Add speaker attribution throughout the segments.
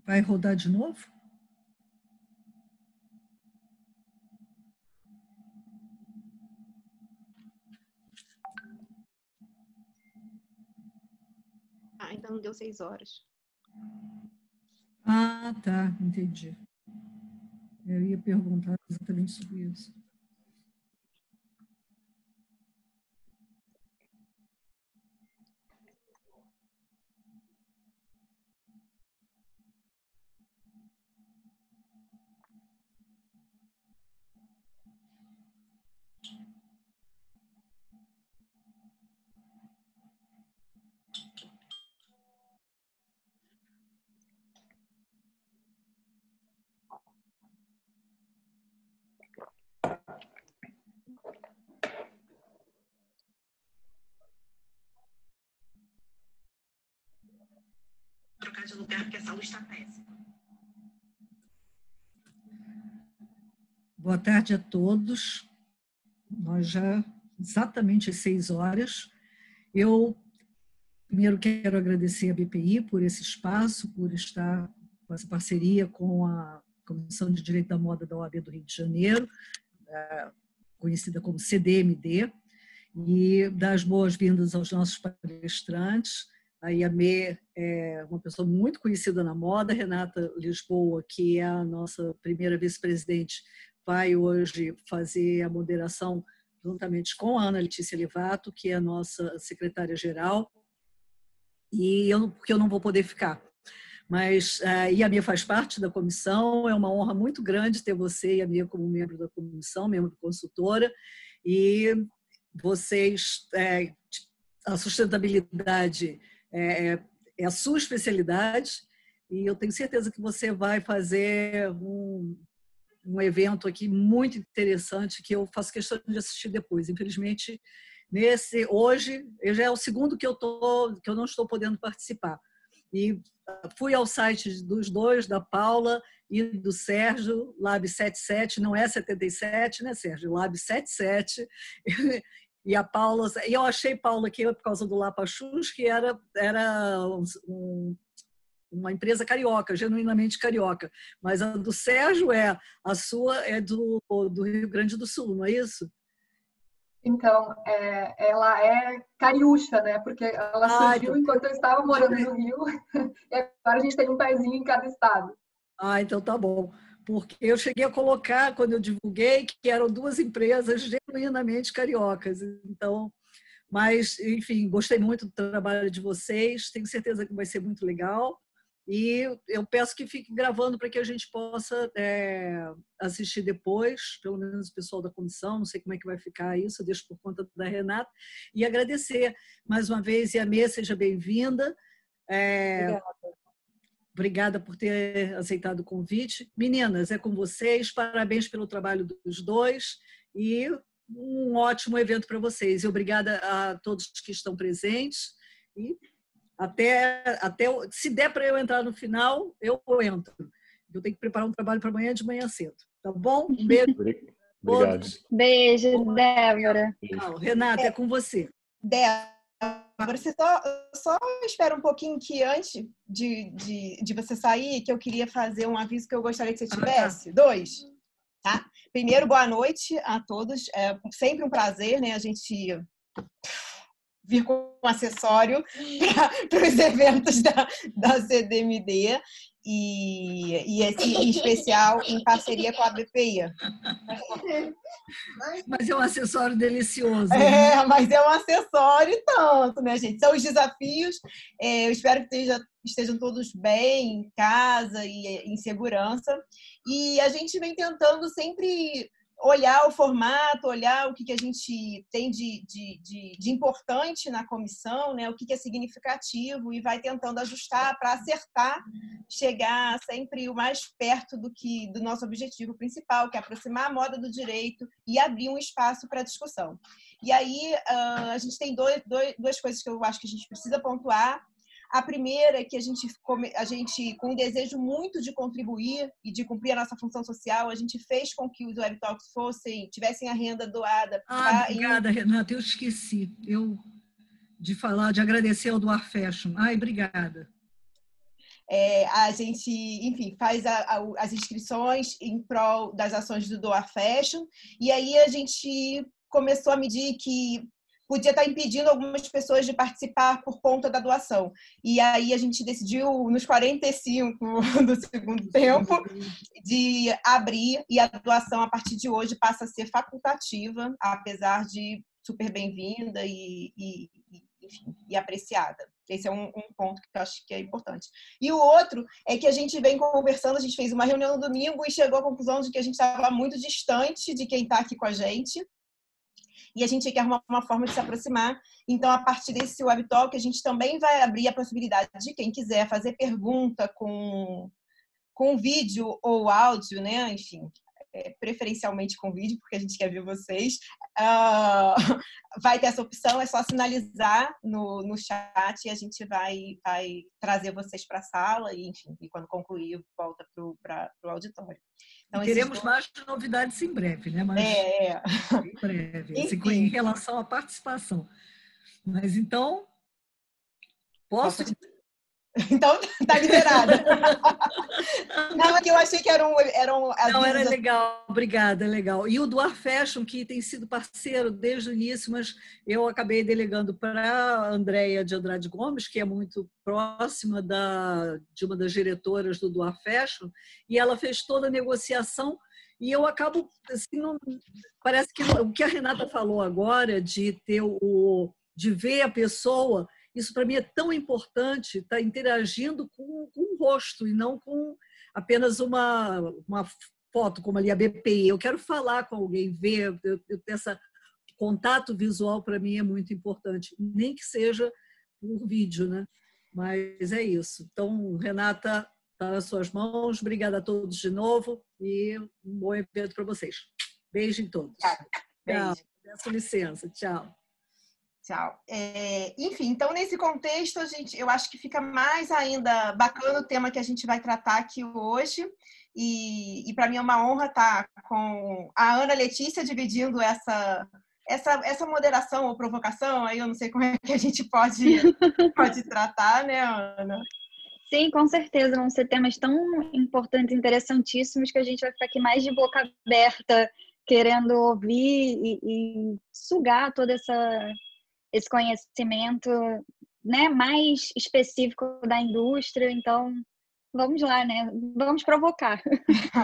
Speaker 1: Vai rodar de novo?
Speaker 2: Ainda não deu 6 horas.
Speaker 1: Ah, tá, entendi. Eu ia perguntar exatamente sobre isso.
Speaker 3: Trocar de lugar, porque essa luz está péssima.
Speaker 1: Boa tarde a todos. Nós já exatamente às 6 horas. Eu primeiro quero agradecer a BPI por esse espaço, por estar com essa parceria com a Comissão de Direito da Moda da OAB do Rio de Janeiro, conhecida como CDMD, e dar as boas-vindas aos nossos palestrantes. A Yamê é uma pessoa muito conhecida na moda, Renata Lisboa, que é a nossa primeira vice-presidente, vai hoje fazer a moderação juntamente com a Ana Letícia Livato, que é a nossa secretária-geral, e porque eu não vou poder ficar. Mas a Yamê faz parte da comissão, é uma honra muito grande ter você, Yamê, como membro da comissão, membro consultora, e vocês, a sustentabilidade é a sua especialidade, e eu tenho certeza que você vai fazer um evento aqui muito interessante, que eu faço questão de assistir depois. Infelizmente, hoje, já é o segundo que eu não estou podendo participar. E fui ao site dos dois, da Paula e do Sérgio, Lab 77, não é 77, né, Sérgio? Lab 77. E a Paula, e eu achei Paula aqui por causa do Lapachus, que era uma empresa carioca, genuinamente carioca. Mas a do Sérgio a sua é do Rio Grande do Sul, não é isso?
Speaker 4: Então, ela é cariúcha, né? Porque ela surgiu enquanto eu estava morando no Rio, e agora a gente tem um pezinho em cada estado.
Speaker 1: Ah, então tá bom. Porque eu cheguei a colocar, quando eu divulguei, que eram duas empresas genuinamente cariocas. Então, mas, enfim, gostei muito do trabalho de vocês, tenho certeza que vai ser muito legal. E eu peço que fique gravando para que a gente possa assistir depois, pelo menos o pessoal da comissão, não sei como é que vai ficar isso, eu deixo por conta da Renata. E agradecer mais uma vez, Yamê, seja bem-vinda. Obrigada por ter aceitado o convite. Meninas, é com vocês, parabéns pelo trabalho dos dois e um ótimo evento para vocês. E obrigada a todos que estão presentes. E até se der para eu entrar no final, eu entro. Eu tenho que preparar um trabalho para amanhã de manhã cedo. Tá bom? Um beijo.
Speaker 5: Obrigado.
Speaker 6: Beijo, Débora.
Speaker 1: Renata, é com você.
Speaker 7: Débora, você só espera um pouquinho, que antes de você sair, que eu queria fazer um aviso que eu gostaria que você tivesse. Dois. Tá? Primeiro, boa noite a todos. É sempre um prazer, né, a gente vir com um acessório para os eventos da CDMD e esse em especial em parceria com a BPI.
Speaker 1: Mas é um acessório delicioso.
Speaker 7: Mas é um acessório e tanto, né, gente? São os desafios. Eu espero que estejam todos bem, em casa e em segurança. E a gente vem tentando sempre olhar o formato, olhar o que a gente tem de importante na comissão, né? O que é significativo, e vai tentando ajustar para acertar, chegar sempre o mais perto do nosso objetivo principal, que é aproximar a moda do direito e abrir um espaço para discussão. E aí a gente tem duas coisas que eu acho que a gente precisa pontuar. A primeira é que a gente, com um desejo muito de contribuir e de cumprir a nossa função social, a gente fez com que os Web Talks tivessem a renda doada.
Speaker 1: Obrigada, Renata. Eu esqueci de agradecer ao Duar Fashion. Obrigada.
Speaker 7: A gente, enfim, faz as inscrições em prol das ações do Doar Fashion, e aí a gente começou a medir que podia estar impedindo algumas pessoas de participar por conta da doação. E aí a gente decidiu, nos 45 do segundo tempo, de abrir, e a doação, a partir de hoje, passa a ser facultativa, apesar de super bem-vinda enfim, e apreciada. Esse é um ponto que eu acho que é importante. E o outro é que a gente vem conversando, a gente fez uma reunião no domingo e chegou à conclusão de que a gente estava muito distante de quem está aqui com a gente, e a gente tinha que arrumar uma forma de se aproximar. Então, a partir desse Web Talk, a gente também vai abrir a possibilidade de quem quiser fazer pergunta com vídeo ou áudio, né? Enfim, preferencialmente com vídeo, porque a gente quer ver vocês. Vai ter essa opção, é só sinalizar no chat e a gente vai trazer vocês para a sala e, enfim, e quando concluir, volta para o auditório. Então,
Speaker 1: teremos mais novidades em breve, né? Mas em breve, assim, em relação à participação. Mas então, posso...
Speaker 7: Então, tá liberada. Não, é que eu achei que eram
Speaker 1: Não, era legal, obrigada, é legal. E o Doar Fashion, que tem sido parceiro desde o início, mas eu acabei delegando para a Andréia de Andrade Gomes, que é muito próxima de uma das diretoras do Doar Fashion, e ela fez toda a negociação, e eu acabo, assim, parece que o que a Renata falou agora, de ver a pessoa, isso para mim é tão importante, estar interagindo com o rosto e não com apenas uma foto, como ali a BPI. Eu quero falar com alguém, ver, esse contato visual para mim é muito importante, nem que seja por vídeo, né? Mas é isso. Então, Renata, está nas suas mãos. Obrigada a todos de novo e um bom evento para vocês. Beijo em todos.
Speaker 7: Beijo.
Speaker 1: Tchau. Peço licença. Tchau.
Speaker 7: Tchau. Enfim, então, nesse contexto, eu acho que fica mais ainda bacana o tema que a gente vai tratar aqui hoje. E para mim é uma honra estar com a Ana Letícia dividindo essa moderação ou provocação. Aí eu não sei como é que a gente pode tratar, né, Ana?
Speaker 6: Sim, com certeza. Vão ser temas tão importantes, interessantíssimos, que a gente vai ficar aqui mais de boca aberta, querendo ouvir e sugar todo esse conhecimento, né, mais específico da indústria. Então, vamos lá, né? Vamos provocar.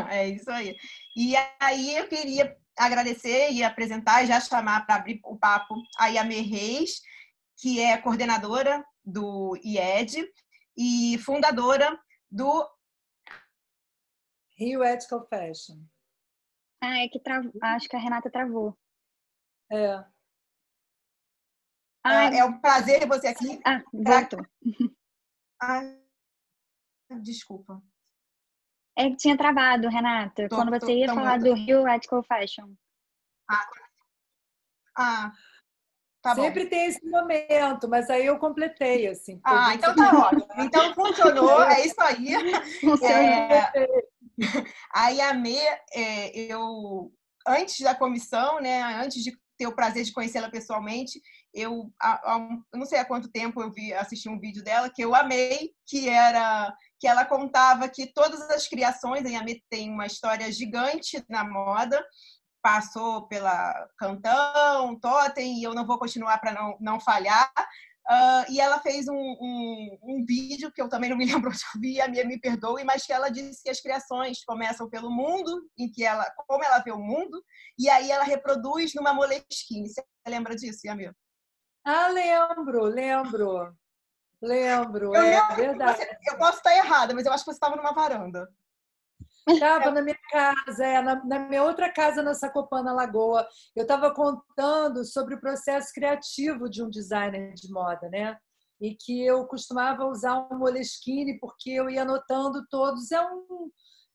Speaker 7: É isso aí. E aí eu queria agradecer e apresentar e já chamar para abrir o papo a Yamê Reis, que é coordenadora do IED e fundadora do
Speaker 5: Rio Ethical Fashion.
Speaker 6: É que acho que a Renata travou.
Speaker 7: É um prazer ter você aqui.
Speaker 6: Voltou.
Speaker 7: Desculpa.
Speaker 6: É que tinha travado, Renata, quando você ia falar do Rio Ethical Fashion.
Speaker 7: Tá bom.
Speaker 5: Sempre tem esse momento, mas aí eu completei, assim.
Speaker 7: Então tá ótimo. Então funcionou, é isso aí. A Yamê, eu, antes da comissão, né, antes de ter o prazer de conhecê-la pessoalmente, eu não sei há quanto tempo assisti um vídeo dela que eu amei, que ela contava que todas as criações, a Yamê tem uma história gigante na moda, passou pela Cantão, Totem, e eu não vou continuar para não falhar. E ela fez um vídeo que eu também não me lembro onde eu vi, a minha me perdoe, mas que ela disse que as criações começam pelo mundo, como ela vê o mundo, e aí ela reproduz numa Moleskine. Você lembra disso, Yamê?
Speaker 5: Lembro.
Speaker 7: É verdade. Eu posso estar errada, mas eu acho que você estava numa varanda.
Speaker 5: Estava na minha casa, na minha outra casa na Sacopana, Lagoa. Eu estava contando sobre o processo criativo de um designer de moda, né? E que eu costumava usar um Moleskine porque eu ia anotando todos.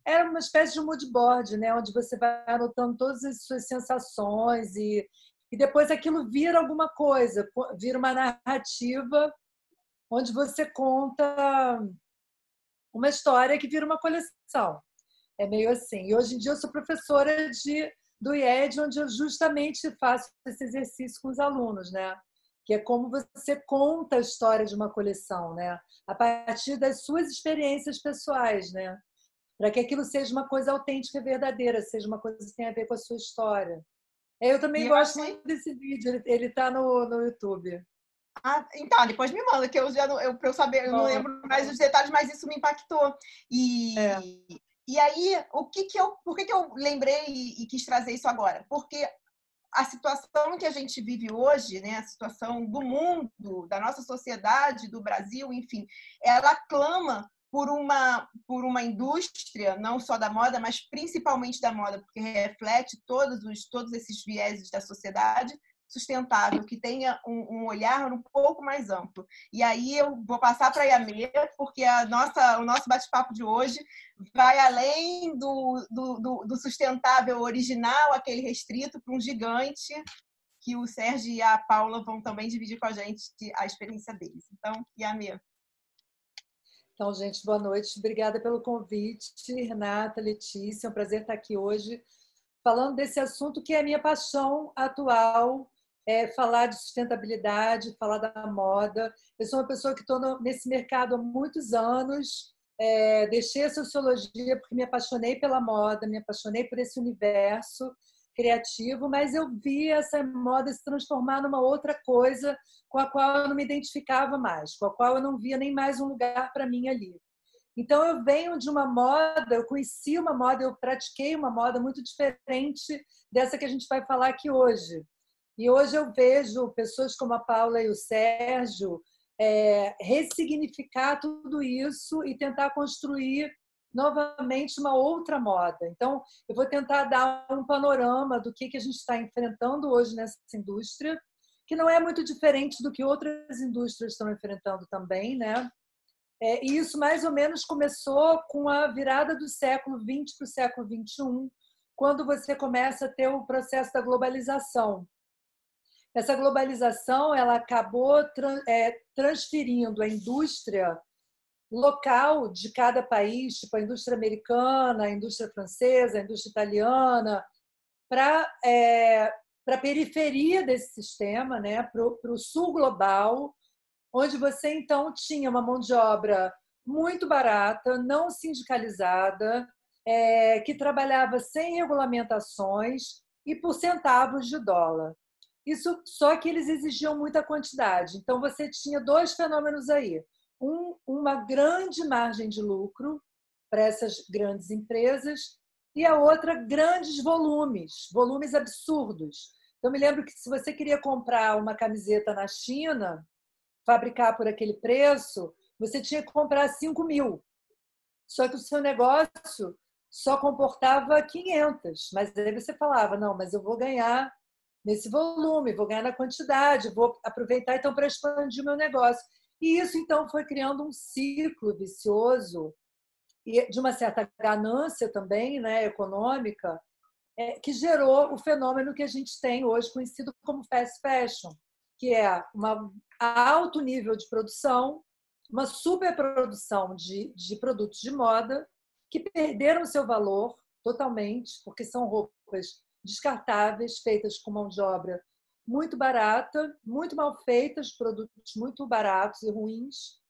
Speaker 5: Era uma espécie de mood board, né? Onde você vai anotando todas as suas sensações e depois aquilo vira alguma coisa, vira uma narrativa onde você conta uma história que vira uma coleção. É meio assim. E hoje em dia eu sou professora do IED, onde eu justamente faço esse exercício com os alunos, né? que é como você conta a história de uma coleção, né? A partir das suas experiências pessoais, né? Para que aquilo seja uma coisa autêntica e verdadeira, seja uma coisa que tenha a ver com a sua história. Eu também gosto muito desse vídeo, ele está no YouTube.
Speaker 7: Então, depois me manda, que eu já não, para eu saber, eu não lembro mais os detalhes, mas isso me impactou. E aí, por que eu lembrei e quis trazer isso agora? Porque a situação que a gente vive hoje, né, a situação do mundo, da nossa sociedade, do Brasil, enfim, ela clama por uma indústria, não só da moda, mas principalmente da moda, porque reflete todos esses vieses da sociedade, sustentável, que tenha um olhar um pouco mais amplo. E aí eu vou passar para a Yamê, porque o nosso bate-papo de hoje vai além do sustentável original, aquele restrito, para um gigante, que o Sérgio e a Paula vão também dividir com a gente a experiência deles. Então, Yamê.
Speaker 5: Então, gente, boa noite. Obrigada pelo convite, Renata, Letícia. É um prazer estar aqui hoje falando desse assunto que é a minha paixão atual, falar de sustentabilidade, falar da moda. Eu sou uma pessoa que estou nesse mercado há muitos anos, deixei a sociologia porque me apaixonei pela moda, me apaixonei por esse universo criativo, mas eu vi essa moda se transformar numa outra coisa com a qual eu não me identificava mais, com a qual eu não via nem mais um lugar para mim ali. Então, eu venho de uma moda, eu conheci uma moda, eu pratiquei uma moda muito diferente dessa que a gente vai falar aqui hoje. E hoje eu vejo pessoas como a Paula e o Sérgio ressignificar tudo isso e tentar construir novamente uma outra moda. Então, eu vou tentar dar um panorama do que a gente está enfrentando hoje nessa indústria, que não é muito diferente do que outras indústrias estão enfrentando também, né? E isso mais ou menos começou com a virada do século XX para o século XXI, quando você começa a ter o processo da globalização. Essa globalização ela acabou transferindo a indústria local de cada país, tipo a indústria americana, a indústria francesa, a indústria italiana, para a periferia desse sistema, né? Para o sul global, onde você então tinha uma mão de obra muito barata, não sindicalizada, que trabalhava sem regulamentações e por centavos de dólar. Isso só que eles exigiam muita quantidade. Então você tinha dois fenômenos aí. Uma grande margem de lucro para essas grandes empresas e a outra grandes volumes absurdos. Então me lembro que se você queria comprar uma camiseta na China, fabricar por aquele preço, você tinha que comprar 5.000. Só que o seu negócio só comportava 500. Mas aí você falava, não, mas eu vou ganhar nesse volume, vou ganhar na quantidade, vou aproveitar então para expandir o meu negócio. E isso então foi criando um ciclo vicioso e de uma certa ganância também, né, econômica, que gerou o fenômeno que a gente tem hoje conhecido como fast fashion, que é um alto nível de produção, uma superprodução de produtos de moda que perderam seu valor totalmente, porque são roupas descartáveis, feitas com mão de obra muito barata, muito mal feitas, produtos muito baratos e ruins,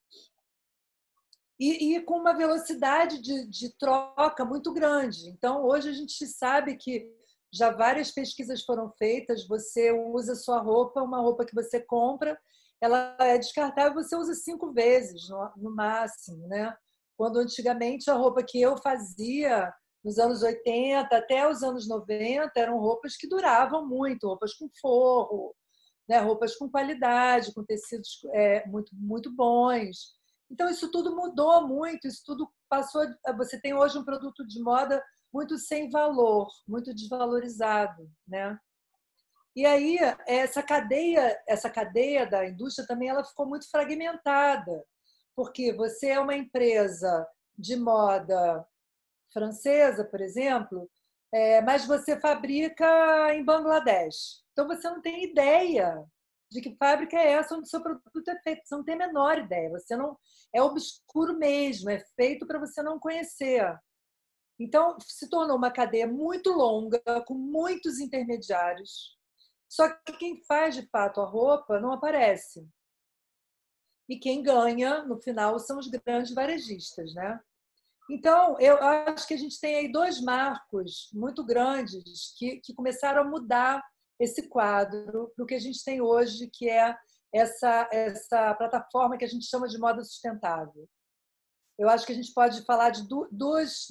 Speaker 5: e com uma velocidade de troca muito grande. Então, hoje a gente sabe que já várias pesquisas foram feitas, você usa sua roupa, uma roupa que você compra, ela é descartável, você usa 5 vezes no máximo, né? Quando antigamente a roupa que eu fazia nos anos 80 até os anos 90 eram roupas que duravam muito, roupas com forro, né? Roupas com qualidade, com tecidos muito, muito bons. Então, isso tudo mudou muito, isso tudo passou. Você tem hoje um produto de moda muito sem valor, muito desvalorizado, né? E aí essa cadeia da indústria também ela ficou muito fragmentada, porque você é uma empresa de moda francesa, por exemplo, mas você fabrica em Bangladesh. Então você não tem ideia de que fábrica é essa onde o seu produto é feito. Você não tem a menor ideia. Você não é obscuro mesmo. É feito para você não conhecer. Então se tornou uma cadeia muito longa, com muitos intermediários, Só que quem faz, de fato, a roupa não aparece. E quem ganha, no final, são os grandes varejistas, né? Então, eu acho que a gente tem aí 2 marcos muito grandes que começaram a mudar esse quadro para o que a gente tem hoje, que é essa plataforma que a gente chama de moda sustentável. Eu acho que a gente pode falar de dois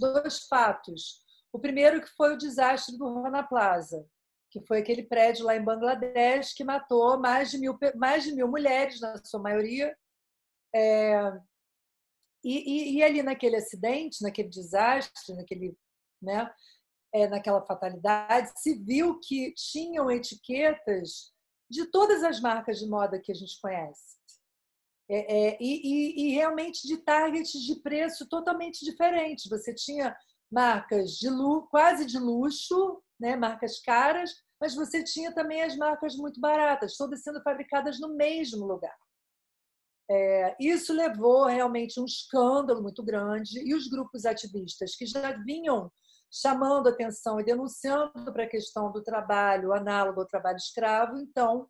Speaker 5: fatos. O primeiro que foi o desastre do Rana Plaza, que foi aquele prédio lá em Bangladesh que matou mais de 1.000 mulheres, na sua maioria. E ali naquele acidente, naquele desastre, né, naquela fatalidade, se viu que tinham etiquetas de todas as marcas de moda que a gente conhece. E realmente de targets de preço totalmente diferentes. Você tinha marcas quase de luxo, né, marcas caras, mas você tinha também as marcas muito baratas, todas sendo fabricadas no mesmo lugar. Isso levou realmente um escândalo muito grande, e os grupos ativistas que já vinham chamando atenção e denunciando para a questão do trabalho análogo ao trabalho escravo, então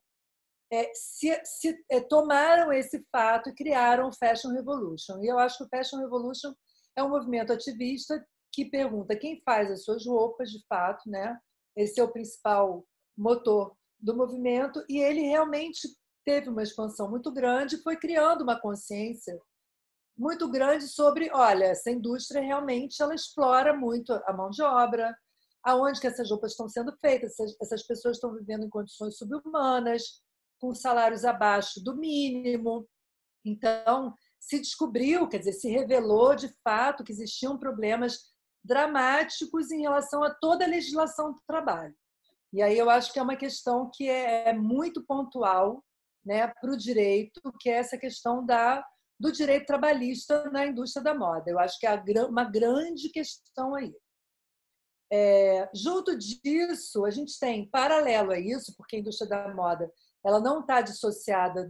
Speaker 5: tomaram esse fato e criaram o Fashion Revolution. E eu acho que o Fashion Revolution é um movimento ativista que pergunta quem faz as suas roupas, de fato, né? Esse é o principal motor do movimento, e ele realmente teve uma expansão muito grande, foi criando uma consciência muito grande sobre, olha, essa indústria realmente ela explora muito a mão de obra, aonde que essas roupas estão sendo feitas, essas pessoas estão vivendo em condições subhumanas, com salários abaixo do mínimo. Então, se descobriu, quer dizer, se revelou de fato que existiam problemas dramáticos em relação a toda a legislação do trabalho. E aí eu acho que é uma questão que é muito pontual, né, para o direito, que é essa questão do direito trabalhista na indústria da moda. Eu acho que é uma grande questão aí. Junto disso, a gente tem, paralelo a isso, porque a indústria da moda ela não está dissociada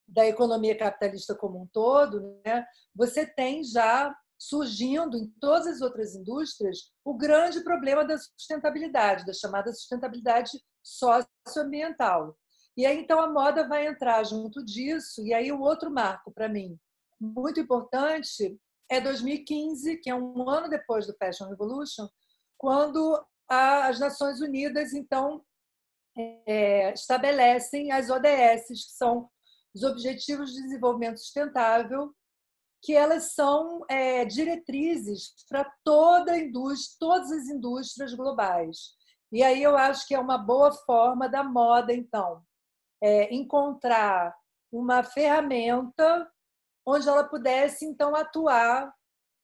Speaker 5: da economia capitalista como um todo, né? Você tem já surgindo em todas as outras indústrias o grande problema da sustentabilidade, da chamada sustentabilidade socioambiental. E aí, então, a moda vai entrar junto disso. E aí, o outro marco, para mim, muito importante, é 2015, que é um ano depois do Fashion Revolution, quando as Nações Unidas, então, estabelecem as ODS, que são os Objetivos de Desenvolvimento Sustentável, que elas são diretrizes para todas as indústrias globais. E aí eu acho que é uma boa forma da moda, então, encontrar uma ferramenta onde ela pudesse, então, atuar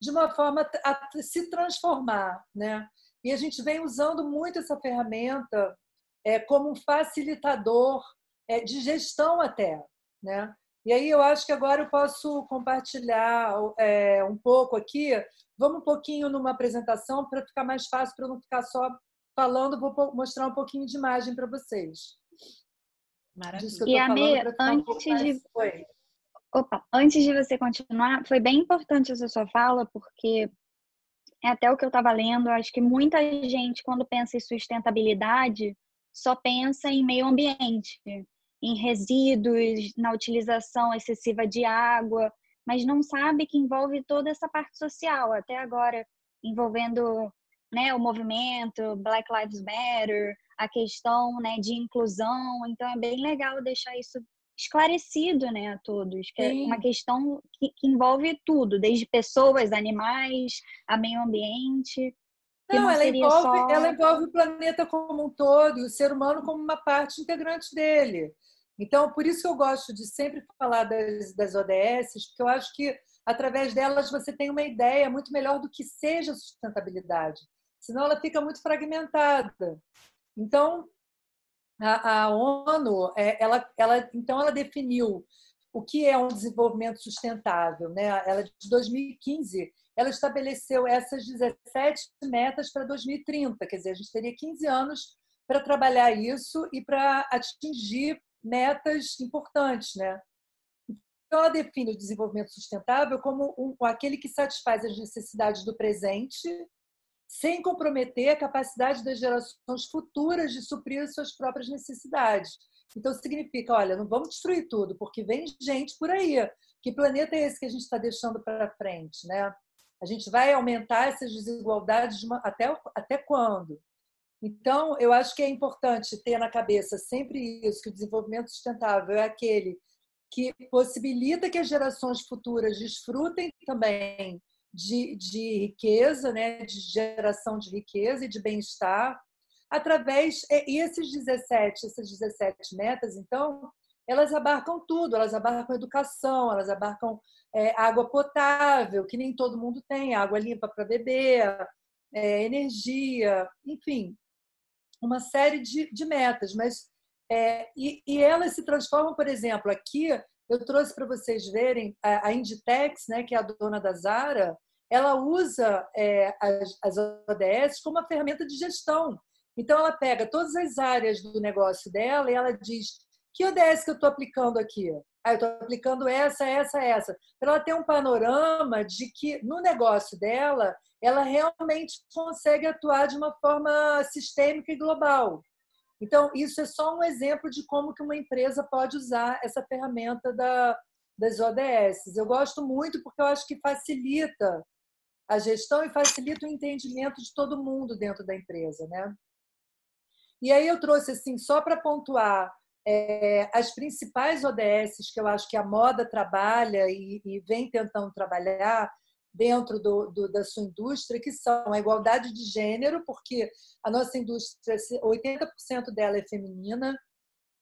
Speaker 5: de uma forma a se transformar, né? E a gente vem usando muito essa ferramenta como um facilitador de gestão até, né? E aí eu acho que agora eu posso compartilhar um pouco aqui. Vamos um pouquinho numa apresentação para ficar mais fácil, para eu não ficar só falando. Vou mostrar um pouquinho de imagem para vocês.
Speaker 7: Maravilha.
Speaker 6: E a Mê, antes de você continuar, foi bem importante essa sua fala, porque é até o que eu estava lendo. Acho que muita gente, quando pensa em sustentabilidade, só pensa em meio ambiente, em resíduos, na utilização excessiva de água, mas não sabe que envolve toda essa parte social, até agora envolvendo, né, o movimento Black Lives Matter, a questão, né, de inclusão. Então é bem legal deixar isso esclarecido, né, a todos, que é uma questão que envolve tudo, desde pessoas, animais, a meio ambiente.
Speaker 5: Não, ela envolve o planeta como um todo e o ser humano como uma parte integrante dele. Então, por isso que eu gosto de sempre falar das ODS, porque eu acho que, através delas, você tem uma ideia muito melhor do que seja sustentabilidade. Senão, ela fica muito fragmentada. Então, a ONU, então, ela definiu o que é um desenvolvimento sustentável, né? Ela, de 2015, ela estabeleceu essas 17 metas para 2030, quer dizer, a gente teria 15 anos para trabalhar isso e para atingir metas importantes, né? Então, ela define o desenvolvimento sustentável como aquele que satisfaz as necessidades do presente, sem comprometer a capacidade das gerações futuras de suprir as suas próprias necessidades. Então, significa, olha, não vamos destruir tudo, porque vem gente por aí. Que planeta é esse que a gente está deixando para frente, né? A gente vai aumentar essas desigualdades até quando? Então, eu acho que é importante ter na cabeça sempre isso, que o desenvolvimento sustentável é aquele que possibilita que as gerações futuras desfrutem também de riqueza, né? De geração de riqueza e de bem-estar, e essas 17 metas, então, elas abarcam tudo, elas abarcam educação, elas abarcam água potável, que nem todo mundo tem, água limpa para beber, energia, enfim, uma série de metas. Mas, e elas se transformam, por exemplo, aqui eu trouxe para vocês verem a Inditex, né, que é a dona da Zara, ela usa as ODS como uma ferramenta de gestão. Então, ela pega todas as áreas do negócio dela e ela diz: que ODS que eu estou aplicando aqui? Eu estou aplicando essa. Para ela ter um panorama de que, no negócio dela, ela realmente consegue atuar de uma forma sistêmica e global. Então, isso é só um exemplo de como que uma empresa pode usar essa ferramenta das ODS. Eu gosto muito porque eu acho que facilita a gestão e facilita o entendimento de todo mundo dentro da empresa, né? E aí eu trouxe, assim, só para pontuar as principais ODSs que eu acho que a moda trabalha e vem tentando trabalhar dentro da sua indústria, que são a igualdade de gênero, porque a nossa indústria, 80% dela é feminina,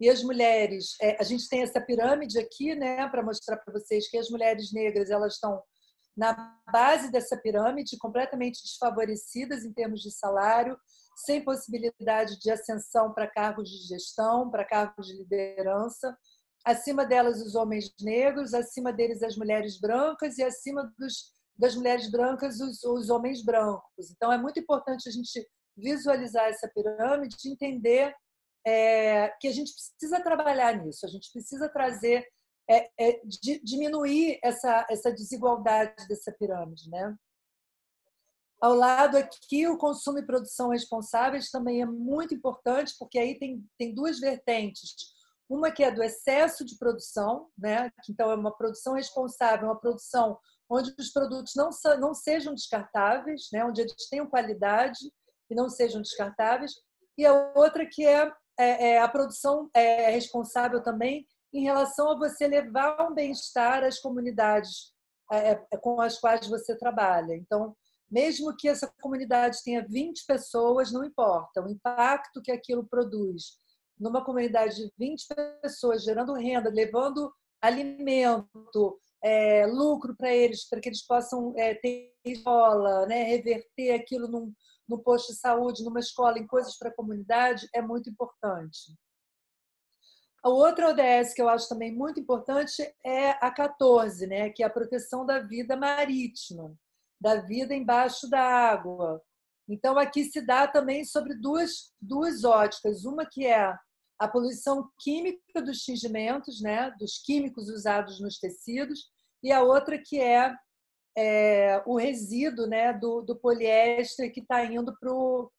Speaker 5: e as mulheres, a gente tem essa pirâmide aqui, né, para mostrar para vocês que as mulheres negras elas estão na base dessa pirâmide, completamente desfavorecidas em termos de salário, sem possibilidade de ascensão para cargos de gestão, para cargos de liderança. Acima delas, os homens negros, acima deles, as mulheres brancas e acima das mulheres brancas, os homens brancos. Então, é muito importante a gente visualizar essa pirâmide e entender que a gente precisa trabalhar nisso, a gente precisa trazer, diminuir essa desigualdade dessa pirâmide, né? Ao lado aqui, o consumo e produção responsáveis também é muito importante, porque aí tem duas vertentes. Uma que é do excesso de produção, né? Então, é uma produção responsável, uma produção onde os produtos não sejam descartáveis, né? Onde eles tenham qualidade e não sejam descartáveis. E a outra que é a produção responsável também em relação a você levar um bem-estar às comunidades com as quais você trabalha. Então, mesmo que essa comunidade tenha 20 pessoas, não importa. O impacto que aquilo produz numa comunidade de 20 pessoas, gerando renda, levando alimento, lucro para eles, para que eles possam ter escola, né? Reverter aquilo num posto de saúde, numa escola, em coisas para a comunidade, é muito importante. A outra ODS que eu acho também muito importante é a 14, né? Que é a proteção da vida marítima, da vida embaixo da água. Então, aqui se dá também sobre duas óticas. Uma que é a poluição química dos tingimentos, né? Dos químicos usados nos tecidos, e a outra que é o resíduo, né? do poliéster que está indo para o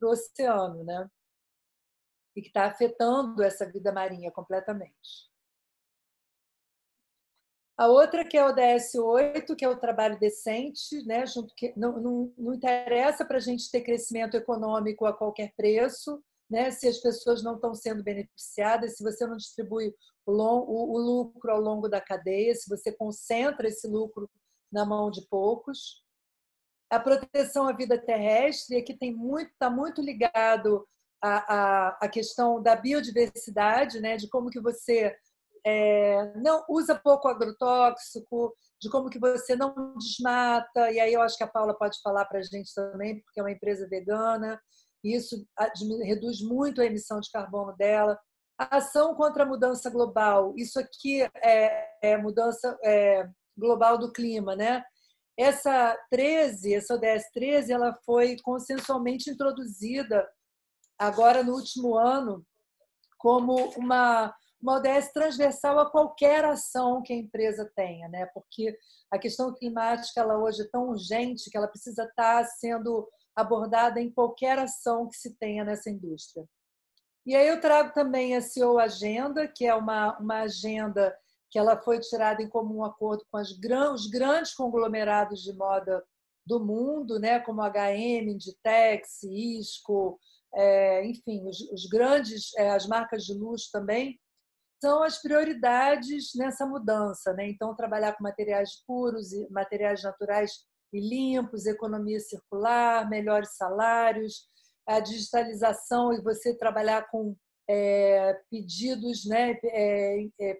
Speaker 5: oceano, né? E que está afetando essa vida marinha completamente. A outra que é o ODS 8, que é o trabalho decente, né? Não interessa para a gente ter crescimento econômico a qualquer preço, né? Se as pessoas não estão sendo beneficiadas, se você não distribui o lucro ao longo da cadeia, se você concentra esse lucro na mão de poucos. A proteção à vida terrestre, que está muito ligado à questão da biodiversidade, né? De como que você não usa pouco agrotóxico, de como que você não desmata, e aí eu acho que a Paula pode falar para a gente também, porque é uma empresa vegana, e isso reduz muito a emissão de carbono dela. A ação contra a mudança global, isso aqui é mudança global do clima, né? Essa ODS 13, ela foi consensualmente introduzida agora no último ano como uma uma ODS transversal a qualquer ação que a empresa tenha, né? Porque a questão climática ela hoje é tão urgente que ela precisa estar sendo abordada em qualquer ação que se tenha nessa indústria. E aí eu trago também a CEO Agenda, que é uma agenda que ela foi tirada em comum acordo com os grandes conglomerados de moda do mundo, né, como H&M, Inditex, Isco, enfim, os grandes, as marcas de luxo também, são as prioridades nessa mudança, né? Então, trabalhar com materiais puros, materiais naturais e limpos, economia circular, melhores salários, a digitalização e você trabalhar com pedidos, né?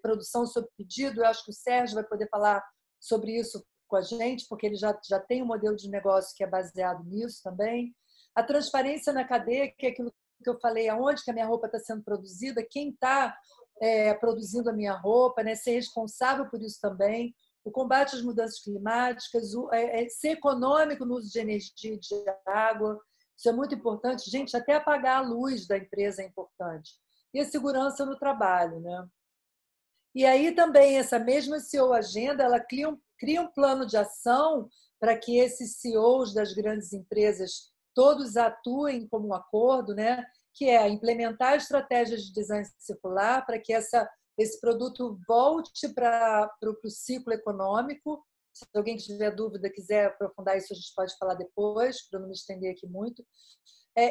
Speaker 5: Produção sob pedido. Eu acho que o Sérgio vai poder falar sobre isso com a gente, porque ele já tem um modelo de negócio que é baseado nisso também. A transparência na cadeia, que é aquilo que eu falei, aonde que a minha roupa está sendo produzida, quem está produzindo a minha roupa, né? Ser responsável por isso também. O combate às mudanças climáticas, ser econômico no uso de energia e de água. Isso é muito importante. Gente, até apagar a luz da empresa é importante. E a segurança no trabalho, né? E aí também essa mesma CEO Agenda, ela cria um plano de ação para que esses CEOs das grandes empresas todos atuem como um acordo, né? Que é implementar estratégias de design circular para que esse produto volte para o ciclo econômico. Se alguém tiver dúvida, quiser aprofundar isso, a gente pode falar depois, para não me estender aqui muito.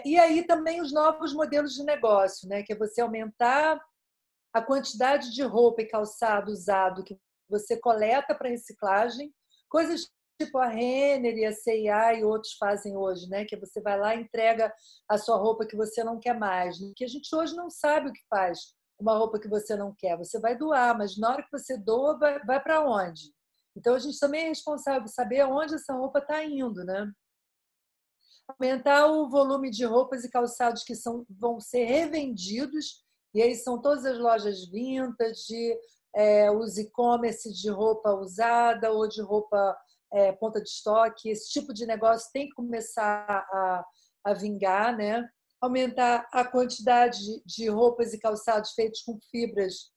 Speaker 5: E aí também os novos modelos de negócio, né? Que é você aumentar a quantidade de roupa e calçado usado que você coleta para reciclagem, coisas tipo a Renner e a C&A e outros fazem hoje, né? Que você vai lá e entrega a sua roupa que você não quer mais. Que a gente hoje não sabe o que faz uma roupa que você não quer. Você vai doar, mas na hora que você doa, vai para onde? Então, a gente também é responsável por saber aonde essa roupa está indo, né? Aumentar o volume de roupas e calçados que vão ser revendidos, e aí são todas as lojas vintage, os e-commerce de roupa usada ou de roupa ponta de estoque. Esse tipo de negócio tem que começar a vingar, né? Aumentar a quantidade de roupas e calçados feitos com fibras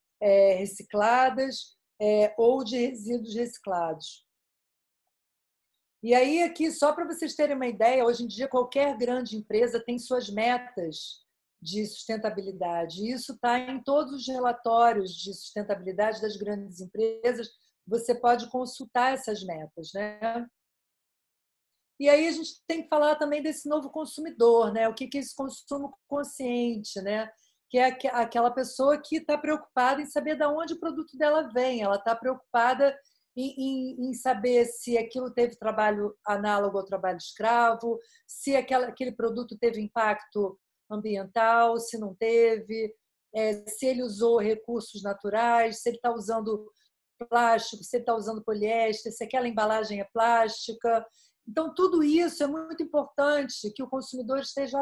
Speaker 5: recicladas ou de resíduos reciclados. E aí, aqui, só para vocês terem uma ideia, hoje em dia qualquer grande empresa tem suas metas de sustentabilidade. E isso está em todos os relatórios de sustentabilidade das grandes empresas. Você pode consultar essas metas, né? E aí a gente tem que falar também desse novo consumidor, né? O que é esse consumo consciente, né? Que é aquela pessoa que está preocupada em saber de onde o produto dela vem. Ela está preocupada em saber se aquilo teve trabalho análogo ao trabalho escravo, se aquele produto teve impacto ambiental, se não teve, se ele usou recursos naturais, se ele está usando plástico, se ele está usando poliéster, se aquela embalagem é plástica. Então, tudo isso é muito importante que o consumidor esteja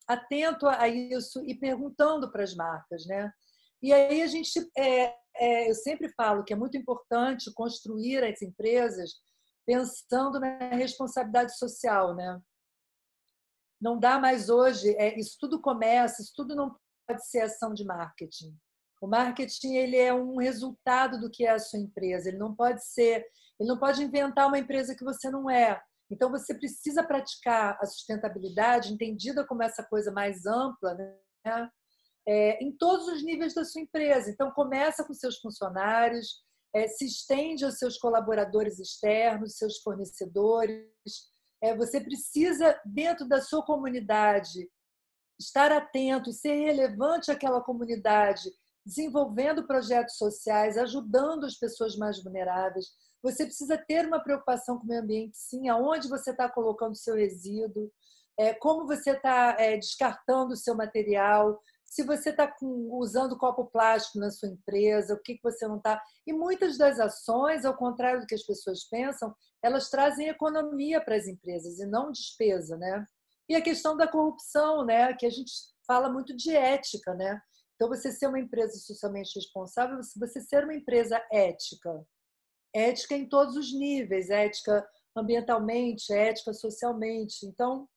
Speaker 5: atento a isso e perguntando para as marcas, né? E aí eu sempre falo que é muito importante construir as empresas pensando na responsabilidade social, né? Não dá mais hoje, isso tudo não pode ser ação de marketing. O marketing ele é um resultado do que é a sua empresa. Ele não pode inventar uma empresa que você não é. Então você precisa praticar a sustentabilidade, entendida como essa coisa mais ampla, né? Em todos os níveis da sua empresa. Então começa com seus funcionários, se estende aos seus colaboradores externos, seus fornecedores. Você precisa, dentro da sua comunidade, estar atento e ser relevante àquela comunidade, desenvolvendo projetos sociais, ajudando as pessoas mais vulneráveis. Você precisa ter uma preocupação com o meio ambiente, sim, aonde você está colocando o seu resíduo, como você está descartando o seu material, se você está usando copo plástico na sua empresa, o que você não está. E muitas das ações, ao contrário do que as pessoas pensam, elas trazem economia para as empresas e não despesa, né? E a questão da corrupção, né? Que a gente fala muito de ética, né? Então, você ser uma empresa socialmente responsável, você ser uma empresa ética. Ética em todos os níveis, ética ambientalmente, ética socialmente. Então,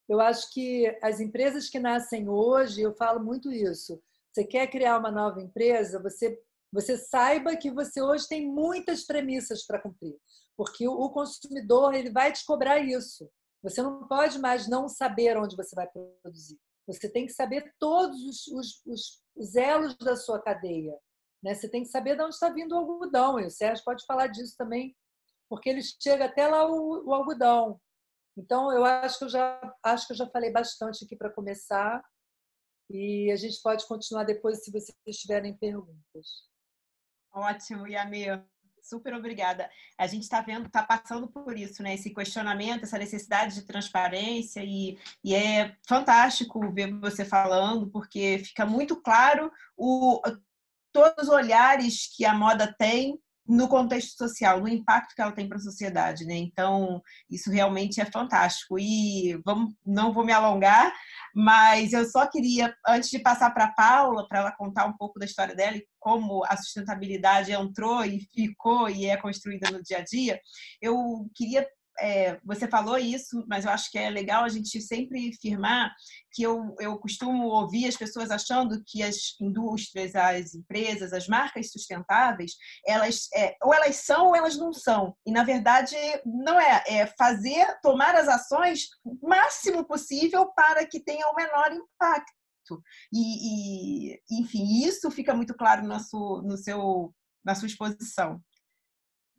Speaker 5: Eu acho que as empresas que nascem hoje, eu falo muito isso. Você quer criar uma nova empresa, você saiba que você hoje tem muitas premissas para cumprir, porque o consumidor ele vai te cobrar isso. Você não pode mais não saber onde você vai produzir. Você tem que saber todos os elos da sua cadeia, né? Você tem que saber de onde está vindo o algodão. E o Sérgio pode falar disso também, porque ele chega até lá o algodão. Então, eu acho que eu já falei bastante aqui para começar e a gente pode continuar depois se vocês tiverem perguntas.
Speaker 7: Ótimo, Yamê. Super obrigada. A gente está passando por isso, né? Esse questionamento, essa necessidade de transparência e é fantástico ver você falando, porque fica muito claro todos os olhares que a moda tem no contexto social, no impacto que ela tem para a sociedade, né? Então, isso realmente é fantástico. E não vou me alongar, mas eu só queria, antes de passar para a Paula, para ela contar um pouco da história dela e como a sustentabilidade entrou e ficou e é construída no dia a dia, eu queria... você falou isso, mas eu acho que é legal a gente sempre afirmar que eu costumo ouvir as pessoas achando que as indústrias, as empresas, as marcas sustentáveis, ou elas são ou elas não são. E, na verdade, não é. É tomar as ações o máximo possível para que tenha o menor impacto. Enfim, isso fica muito claro na sua exposição.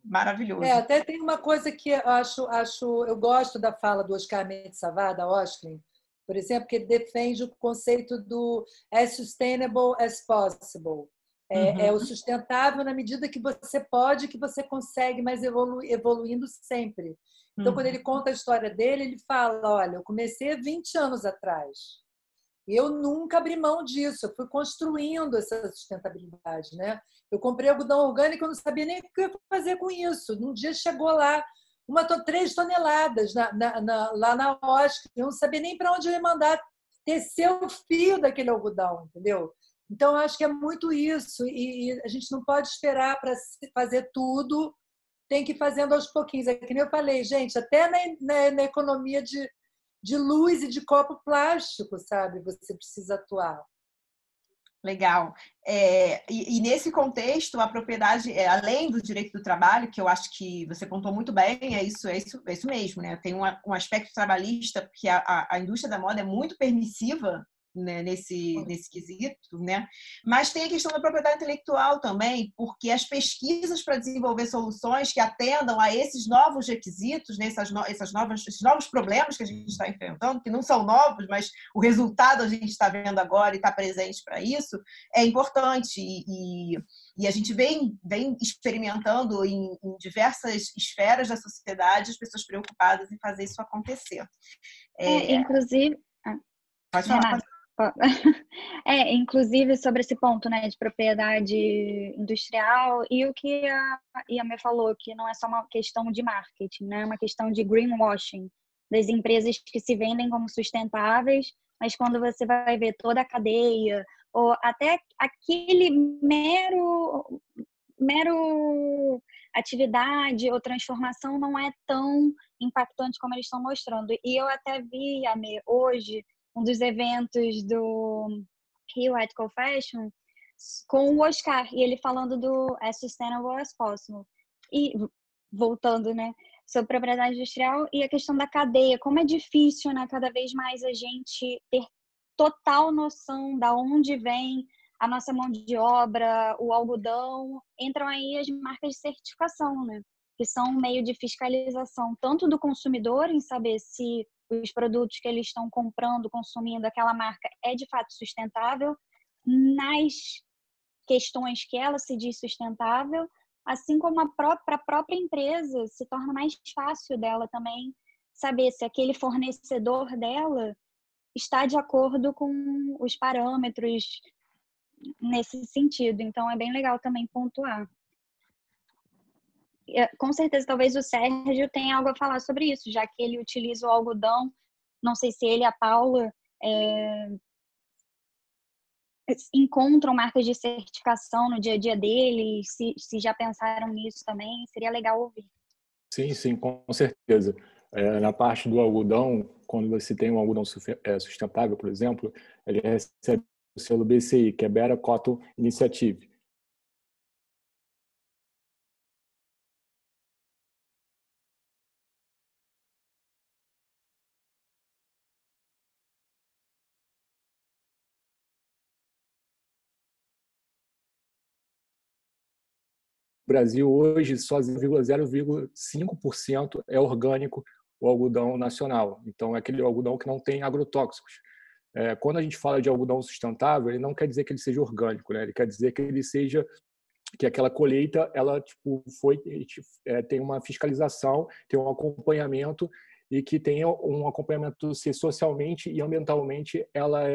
Speaker 7: Maravilhoso.
Speaker 5: Até tem uma coisa que eu gosto da fala do Oscar Mendes Savard, da Osklen, por exemplo, que ele defende o conceito do as sustainable as possible. É o sustentável na medida que você pode, que você consegue, mas evoluindo sempre. Então, quando ele conta a história dele, ele fala, olha, eu comecei 20 anos atrás. Eu nunca abri mão disso, eu fui construindo essa sustentabilidade, né? Eu comprei algodão orgânico, eu não sabia nem o que eu ia fazer com isso. Num dia chegou lá 3 toneladas lá na Osklen, eu não sabia nem para onde eu ia mandar tecer o fio daquele algodão, entendeu? Então, eu acho que é muito isso, e a gente não pode esperar para fazer tudo, tem que ir fazendo aos pouquinhos. É que nem eu falei, gente, até na economia de luz e de copo plástico, sabe? Você precisa atuar.
Speaker 7: Legal. E nesse contexto, a propriedade, além do direito do trabalho, que eu acho que você contou muito bem, é isso mesmo, né? Tem um aspecto trabalhista, porque a indústria da moda é muito permissiva, né, nesse quesito, né? Mas tem a questão da propriedade intelectual também, porque as pesquisas para desenvolver soluções que atendam a esses novos requisitos, né, esses novos problemas que a gente está enfrentando, que não são novos, mas o resultado a gente está vendo agora e está presente para isso, é importante. E a gente vem experimentando em diversas esferas da sociedade as pessoas preocupadas em fazer isso acontecer.
Speaker 6: Inclusive...
Speaker 7: Pode falar.
Speaker 6: Inclusive sobre esse ponto, né, de propriedade industrial e o que a Yamê falou, que não é só uma questão de marketing, né, é uma questão de greenwashing das empresas que se vendem como sustentáveis, mas quando você vai ver toda a cadeia ou até aquele mero atividade ou transformação não é tão impactante como eles estão mostrando. E eu até vi, Yamê, hoje um dos eventos do Rio Ethical Fashion com o Oscar, e ele falando do as sustainable as possible. E voltando, né, sobre propriedade industrial e a questão da cadeia, como é difícil, né, cada vez mais a gente ter total noção da onde vem a nossa mão de obra, o algodão. Entram aí as marcas de certificação, né, que são um meio de fiscalização tanto do consumidor em saber se os produtos que eles estão comprando, consumindo, aquela marca é de fato sustentável, nas questões que ela se diz sustentável, assim como a própria empresa se torna mais fácil dela também saber se aquele fornecedor dela está de acordo com os parâmetros nesse sentido. Então, é bem legal também pontuar. Com certeza, talvez o Sérgio tenha algo a falar sobre isso, já que ele utiliza o algodão. Não sei se ele e a Paula encontram marcas de certificação no dia a dia dele, se já pensaram nisso também. Seria legal ouvir.
Speaker 8: Sim, com certeza. Na parte do algodão, quando você tem um algodão sustentável, por exemplo, ele recebe o selo BCI, que é Better Cotton Initiative. O Brasil hoje só 0,05% é orgânico o algodão nacional. Então, é aquele algodão que não tem agrotóxicos. Quando a gente fala de algodão sustentável, ele não quer dizer que ele seja orgânico, né? Ele quer dizer que ele seja que aquela colheita ela tem uma fiscalização, tem um acompanhamento e que tenha um acompanhamento se socialmente e ambientalmente ela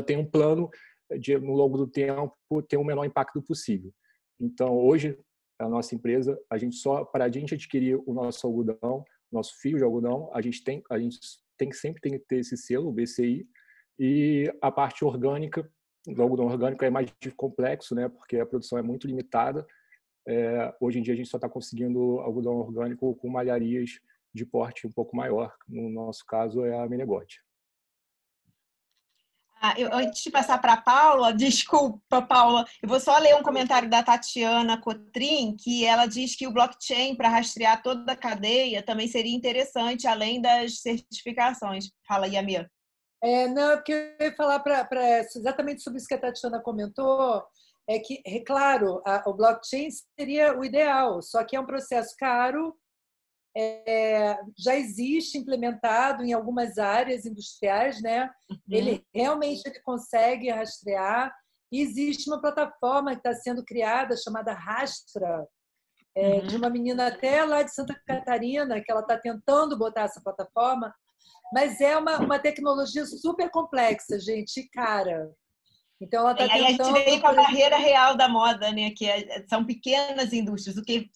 Speaker 8: tem um plano de no longo do tempo ter o menor impacto possível. Então, hoje, a nossa empresa, para a gente adquirir o nosso algodão, nosso fio de algodão, a gente sempre tem que ter esse selo, o BCI, e a parte orgânica, do algodão orgânico é mais complexo, né, porque a produção é muito limitada. Hoje em dia, a gente só está conseguindo algodão orgânico com malharias de porte um pouco maior. No nosso caso, é a Menegote.
Speaker 7: Antes de passar para a Paula, desculpa, Paula, eu vou só ler um comentário da Tatiana Cotrim, que ela diz que o blockchain para rastrear toda a cadeia também seria interessante, além das certificações. Fala, Yamir.
Speaker 5: Não, porque eu ia falar exatamente sobre isso que a Tatiana comentou, claro, o blockchain seria o ideal, só que é um processo caro, já existe implementado em algumas áreas industriais, né? Ele realmente consegue rastrear. E existe uma plataforma que está sendo criada chamada Rastra, de uma menina até lá de Santa Catarina, que ela está tentando botar essa plataforma, mas é uma tecnologia super complexa, gente, e cara. Então ela está tentando.
Speaker 7: Aí a gente vem com a barreira real da moda, né? Que são pequenas indústrias, o que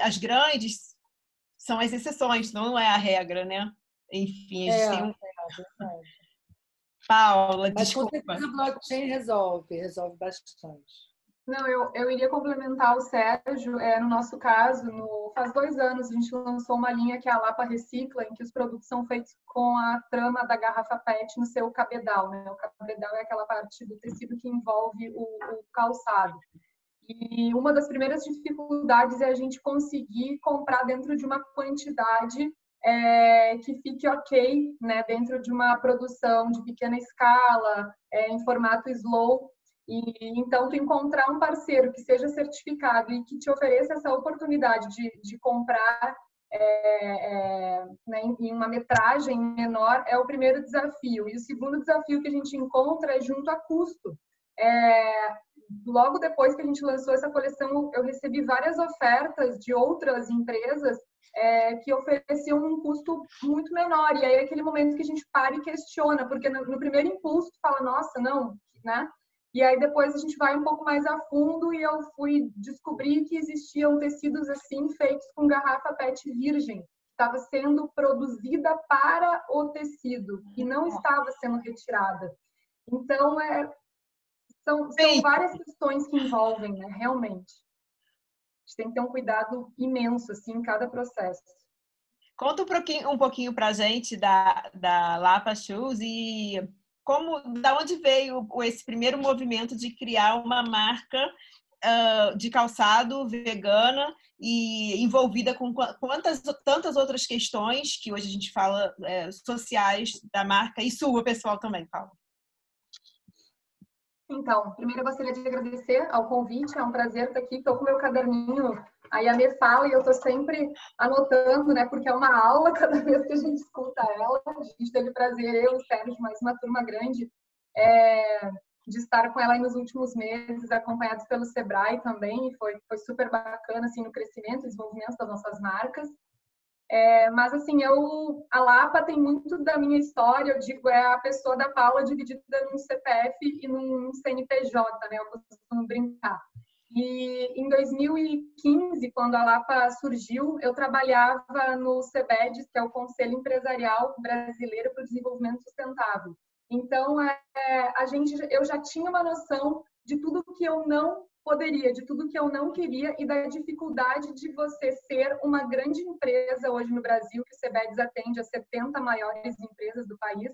Speaker 7: as grandes são as exceções, não é a regra, né? Enfim, a gente tem Paula,
Speaker 5: mas
Speaker 7: desculpa.
Speaker 5: Com certeza o blockchain resolve bastante.
Speaker 4: Não, eu iria complementar o Sérgio. No nosso caso, faz 2 anos, a gente lançou uma linha que é a Lapa Recicla, em que os produtos são feitos com a trama da garrafa PET no seu cabedal, né? O cabedal é aquela parte do tecido que envolve o calçado. E uma das primeiras dificuldades é a gente conseguir comprar dentro de uma quantidade que fique ok, né, dentro de uma produção de pequena escala, em formato slow. E então, tu encontrar um parceiro que seja certificado e que te ofereça essa oportunidade de comprar né, em uma metragem menor é o primeiro desafio. E o segundo desafio que a gente encontra é junto a custo. Logo depois que a gente lançou essa coleção, eu recebi várias ofertas de outras empresas que ofereciam um custo muito menor. E aí é aquele momento que a gente para e questiona, porque no primeiro impulso tu fala, nossa, não, né? E aí depois a gente vai um pouco mais a fundo e eu fui descobrir que existiam tecidos assim feitos com garrafa PET virgem, que estava sendo produzida para o tecido e não estava sendo retirada. Então, são várias questões que envolvem, né, realmente. A gente tem que ter um cuidado imenso assim, em cada processo.
Speaker 7: Conta um pouquinho para a gente da Lapa Shoes e da onde veio esse primeiro movimento de criar uma marca de calçado vegana e envolvida com tantas outras questões que hoje a gente fala sociais da marca e sua pessoal também, Paulo.
Speaker 4: Então, primeiro eu gostaria de agradecer ao convite, é um prazer estar aqui, estou com o meu caderninho, a Yamê fala e eu estou sempre anotando, né, porque é uma aula cada vez que a gente escuta ela. A gente teve prazer, eu e o Sérgio, mais uma turma grande, de estar com ela aí nos últimos meses, acompanhados pelo Sebrae também, e foi super bacana, assim, no crescimento e desenvolvimento das nossas marcas. Mas, assim, a Lapa tem muito da minha história, eu digo, é a pessoa da Paula dividida num CPF e num CNPJ, né? Eu costumo brincar. E em 2015, quando a Lapa surgiu, eu trabalhava no CEBEDES, que é o Conselho Empresarial Brasileiro para o Desenvolvimento Sustentável. Então, eu já tinha uma noção de tudo que eu não poderia, de tudo que eu não queria e da dificuldade de você ser uma grande empresa hoje no Brasil, que o CBEDS atende as 70 maiores empresas do país,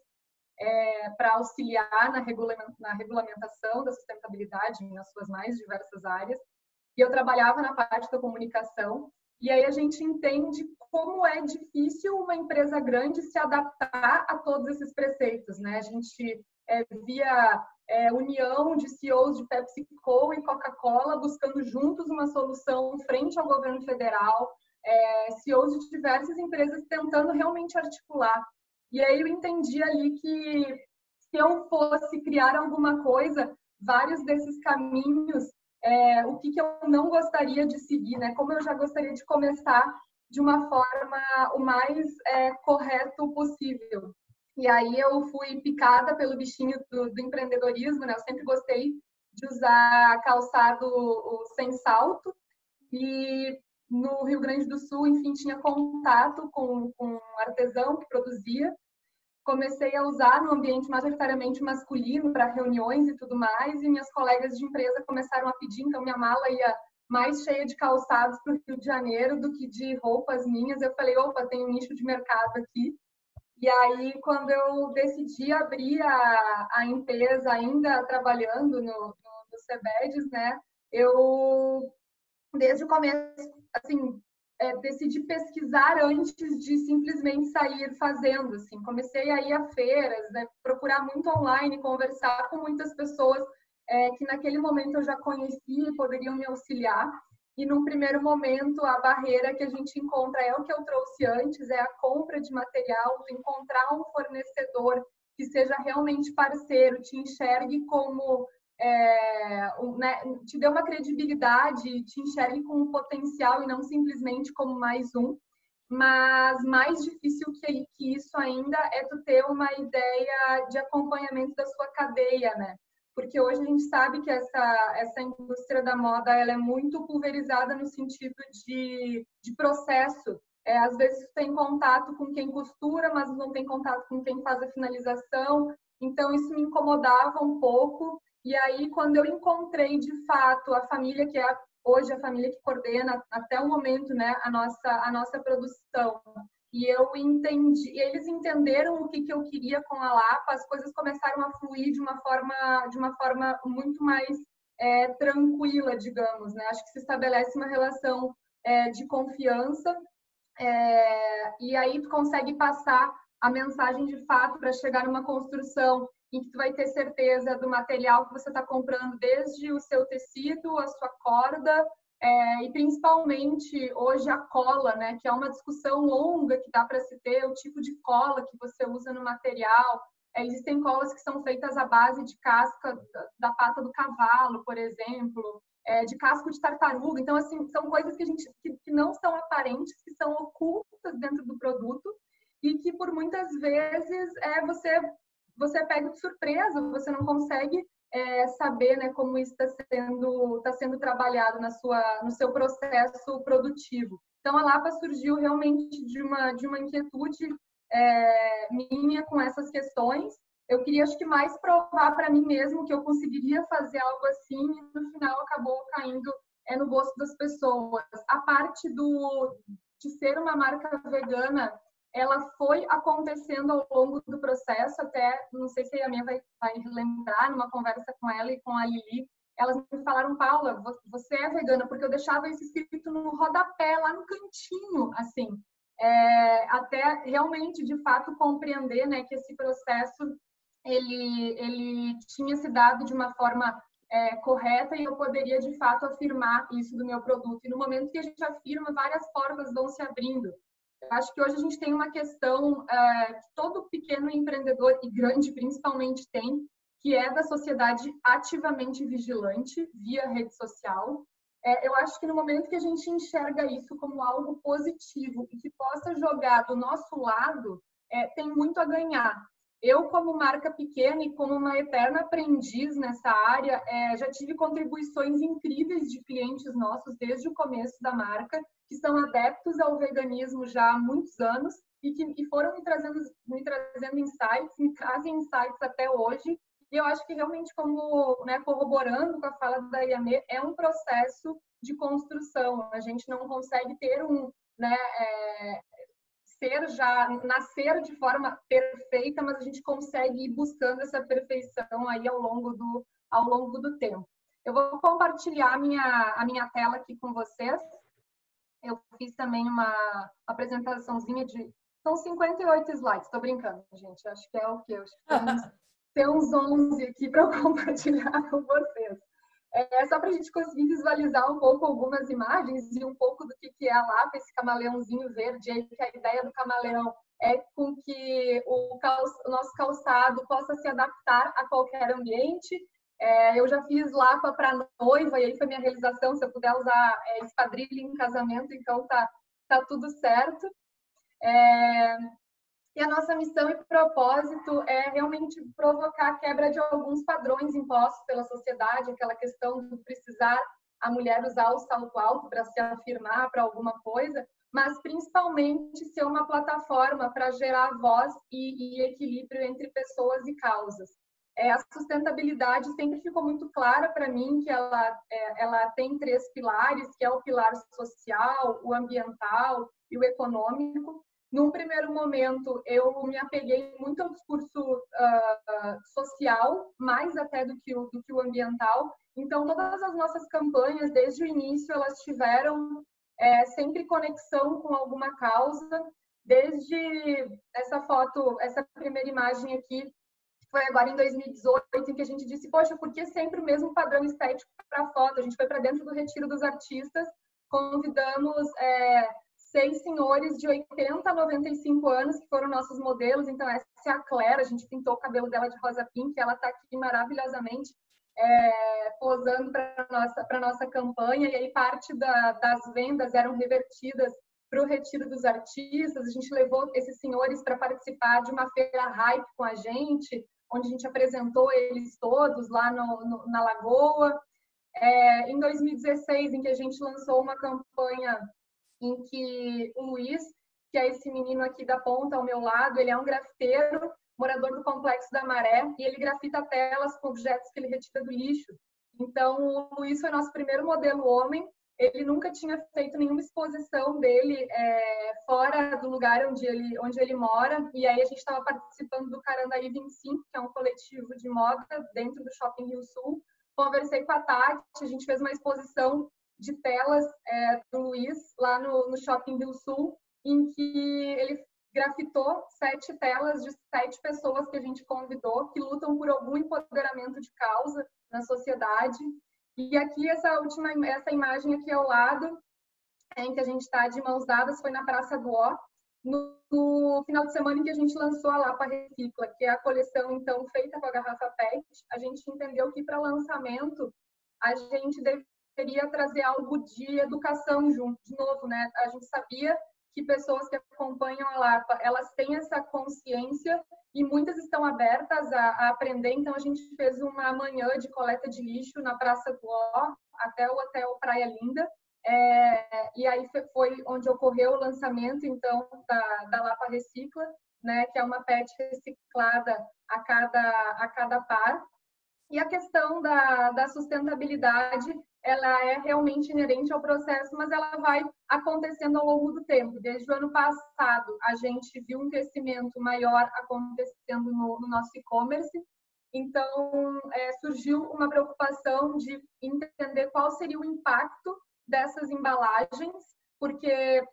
Speaker 4: para auxiliar na regulamentação da sustentabilidade nas suas mais diversas áreas. E eu trabalhava na parte da comunicação, e aí a gente entende como é difícil uma empresa grande se adaptar a todos esses preceitos, né? A gente via união de CEOs de PepsiCo e Coca-Cola buscando juntos uma solução frente ao governo federal, CEOs de diversas empresas tentando realmente articular. E aí eu entendi ali que se eu fosse criar alguma coisa, vários desses caminhos, o que eu não gostaria de seguir, né? Como eu já gostaria de começar de uma forma o mais correto possível. E aí eu fui picada pelo bichinho do empreendedorismo, né? Eu sempre gostei de usar calçado sem salto. E no Rio Grande do Sul, enfim, tinha contato com um artesão que produzia. Comecei a usar no ambiente majoritariamente masculino para reuniões e tudo mais, e minhas colegas de empresa começaram a pedir, então minha mala ia mais cheia de calçados para o Rio de Janeiro do que de roupas minhas. Eu falei, opa, tem um nicho de mercado aqui. E aí, quando eu decidi abrir a empresa, ainda trabalhando no CBEDS, né, eu, desde o começo, assim, decidi pesquisar antes de simplesmente sair fazendo. Assim. Comecei a ir a feiras, né, procurar muito online, conversar com muitas pessoas que naquele momento eu já conhecia e poderiam me auxiliar. E num primeiro momento, a barreira que a gente encontra é o que eu trouxe antes, é a compra de material, encontrar um fornecedor que seja realmente parceiro, te enxergue como, né, te dê uma credibilidade, te enxergue com um potencial e não simplesmente como mais um. Mas mais difícil que isso ainda é tu ter uma ideia de acompanhamento da sua cadeia, né? Porque hoje a gente sabe que essa indústria da moda ela é muito pulverizada no sentido de processo. Às vezes tem contato com quem costura, mas não tem contato com quem faz a finalização. Então, isso me incomodava um pouco. E aí, quando eu encontrei, de fato, a família que é hoje a família que coordena, até o momento, né, a nossa produção, e eu entendi, e eles entenderam o que eu queria com a Lapa, as coisas começaram a fluir de uma forma muito mais tranquila, digamos, né? Acho que se estabelece uma relação de confiança, e aí tu consegue passar a mensagem de fato para chegar numa construção em que tu vai ter certeza do material que você está comprando, desde o seu tecido, a sua corda, e principalmente hoje a cola, né, que é uma discussão longa que dá para se ter, o tipo de cola que você usa no material. Existem colas que são feitas à base de casca da pata do cavalo, por exemplo, de casco de tartaruga. Então, assim, são coisas que não são aparentes, que são ocultas dentro do produto e que, por muitas vezes, você pega de surpresa, você não consegue saber, né, como isso está sendo trabalhado no seu processo produtivo. Então, a Lapa surgiu realmente de uma inquietude minha com essas questões. Eu queria, acho que, mais provar para mim mesmo que eu conseguiria fazer algo assim, e no final acabou caindo no gosto das pessoas. A parte de ser uma marca vegana, ela foi acontecendo ao longo do processo, até, não sei se a minha vai lembrar, numa conversa com ela e com a Lili, elas me falaram, Paula, você é vegana, porque eu deixava isso escrito no rodapé, lá no cantinho, assim, até realmente, de fato, compreender, né, que esse processo, ele tinha se dado de uma forma correta e eu poderia, de fato, afirmar isso do meu produto. E no momento que a gente afirma, várias portas vão se abrindo. Eu acho que hoje a gente tem uma questão que todo pequeno empreendedor, e grande principalmente, tem, que é da sociedade ativamente vigilante via rede social. Eu acho que no momento que a gente enxerga isso como algo positivo e que possa jogar do nosso lado, tem muito a ganhar. Eu, como marca pequena e como uma eterna aprendiz nessa área, já tive contribuições incríveis de clientes nossos desde o começo da marca, que são adeptos ao veganismo já há muitos anos e que foram me trazendo insights, me trazem insights até hoje. E eu acho que realmente, como, né, corroborando com a fala da Yamê, é um processo de construção. A gente não consegue ter né, nascer de forma perfeita, mas a gente consegue ir buscando essa perfeição aí ao longo do tempo. Eu vou compartilhar a minha tela aqui com vocês. Eu fiz também uma apresentaçãozinha são 58 slides, estou brincando, gente. Acho que é o quê? Acho que tem uns 11 aqui para eu compartilhar com vocês. É só para a gente conseguir visualizar um pouco algumas imagens e um pouco do que é a Lapa, esse camaleãozinho verde aí, que a ideia do camaleão é com que o nosso calçado possa se adaptar a qualquer ambiente. Eu já fiz Lapa para noiva, e aí foi minha realização, se eu puder usar esquadrilha em casamento, então tá tudo certo. E a nossa missão e propósito é realmente provocar a quebra de alguns padrões impostos pela sociedade, aquela questão de precisar a mulher usar o salto alto para se afirmar para alguma coisa, mas principalmente ser uma plataforma para gerar voz e equilíbrio entre pessoas e causas. A sustentabilidade sempre ficou muito clara para mim, que ela tem 3 pilares, que é o pilar social, o ambiental e o econômico. Num primeiro momento, eu me apeguei muito ao discurso social, mais até do que o ambiental. Então, todas as nossas campanhas, desde o início, elas tiveram sempre conexão com alguma causa. Desde essa foto, essa primeira imagem aqui, foi agora em 2018, em que a gente disse, poxa, por que sempre o mesmo padrão estético para a foto? A gente foi para dentro do Retiro dos Artistas, convidamos 6 senhores de 80 a 95 anos, que foram nossos modelos. Então, essa é a Claire, a gente pintou o cabelo dela de rosa pink, ela está aqui maravilhosamente posando para nossa campanha, e aí parte das vendas eram revertidas para o Retiro dos Artistas. A gente levou esses senhores para participar de uma feira hype com a gente, onde a gente apresentou eles todos lá na Lagoa. Em 2016, em que a gente lançou uma campanha em que o Luiz, que é esse menino aqui da ponta ao meu lado, ele é um grafiteiro, morador do Complexo da Maré, e ele grafita telas com objetos que ele retira do lixo. Então, o Luiz foi nosso primeiro modelo homem. Ele nunca tinha feito nenhuma exposição dele fora do lugar onde ele mora, e aí a gente estava participando do Carandaí 25, que é um coletivo de moda dentro do Shopping Rio Sul. Conversei com a Tati, a gente fez uma exposição de telas do Luiz lá no Shopping Rio Sul, em que ele grafitou 7 telas de 7 pessoas que a gente convidou, que lutam por algum empoderamento de causa na sociedade. E aqui essa imagem aqui ao lado, em que a gente está de mãos dadas, foi na Praça do Ó, no final de semana em que a gente lançou a Lapa Recicla, que é a coleção então feita com a garrafa PET. A gente entendeu que para lançamento a gente deveria trazer algo de educação junto, de novo, né? A gente sabia que pessoas que acompanham a Lapa, elas têm essa consciência e muitas estão abertas a aprender. Então, a gente fez uma manhã de coleta de lixo na Praça do Ó, até o Hotel Praia Linda. E aí foi onde ocorreu o lançamento, então, da Lapa Recicla, né, que é uma PET reciclada a cada par. E a questão da sustentabilidade, ela é realmente inerente ao processo, mas ela vai acontecendo ao longo do tempo. Desde o ano passado, a gente viu um crescimento maior acontecendo no nosso e-commerce. Então, surgiu uma preocupação de entender qual seria o impacto dessas embalagens, porque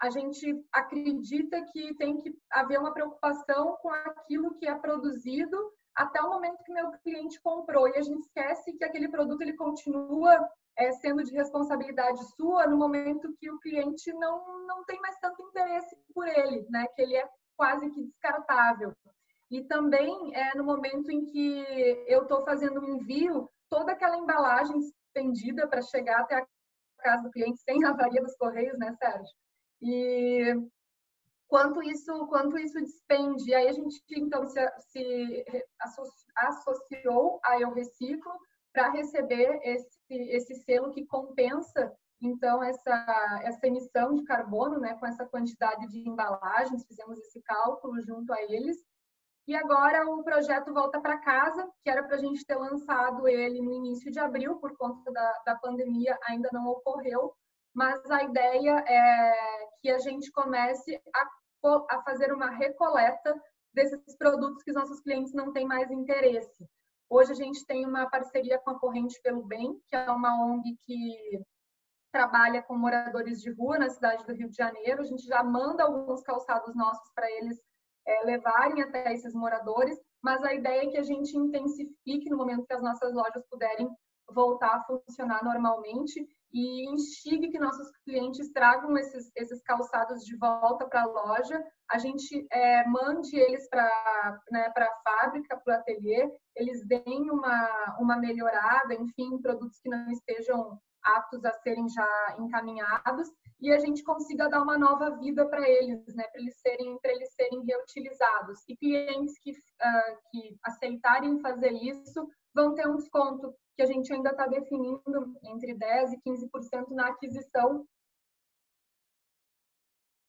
Speaker 4: a gente acredita que tem que haver uma preocupação com aquilo que é produzido até o momento que meu cliente comprou, e a gente esquece que aquele produto ele continua sendo de responsabilidade sua no momento que o cliente não tem mais tanto interesse por ele, né? Que ele é quase que descartável. E também no momento em que eu estou fazendo um envio, toda aquela embalagem estendida para chegar até a casa do cliente sem avaria dos correios, né, Sérgio? E quanto isso despende. Aí a gente, então, se associou a Eu Reciclo para receber esse selo que compensa, então, essa emissão de carbono, né, com essa quantidade de embalagens. Fizemos esse cálculo junto a eles. E agora o projeto volta para casa, que era para a gente ter lançado ele no início de abril, por conta da pandemia, ainda não ocorreu, mas a ideia é que a gente comece a fazer uma recoleta desses produtos que os nossos clientes não têm mais interesse. Hoje a gente tem uma parceria com a Corrente pelo Bem, que é uma ONG que trabalha com moradores de rua na cidade do Rio de Janeiro. A gente já manda alguns calçados nossos para eles levarem até esses moradores, mas a ideia é que a gente intensifique no momento que as nossas lojas puderem voltar a funcionar normalmente e instigue que nossos clientes tragam esses calçados de volta para a loja, a gente mande eles para a fábrica, para o ateliê, eles deem uma melhorada, enfim, produtos que não estejam aptos a serem já encaminhados, e a gente consiga dar uma nova vida para eles, né, para eles serem reutilizados. E clientes que aceitarem fazer isso vão ter um desconto que a gente ainda está definindo entre 10% e 15% na aquisição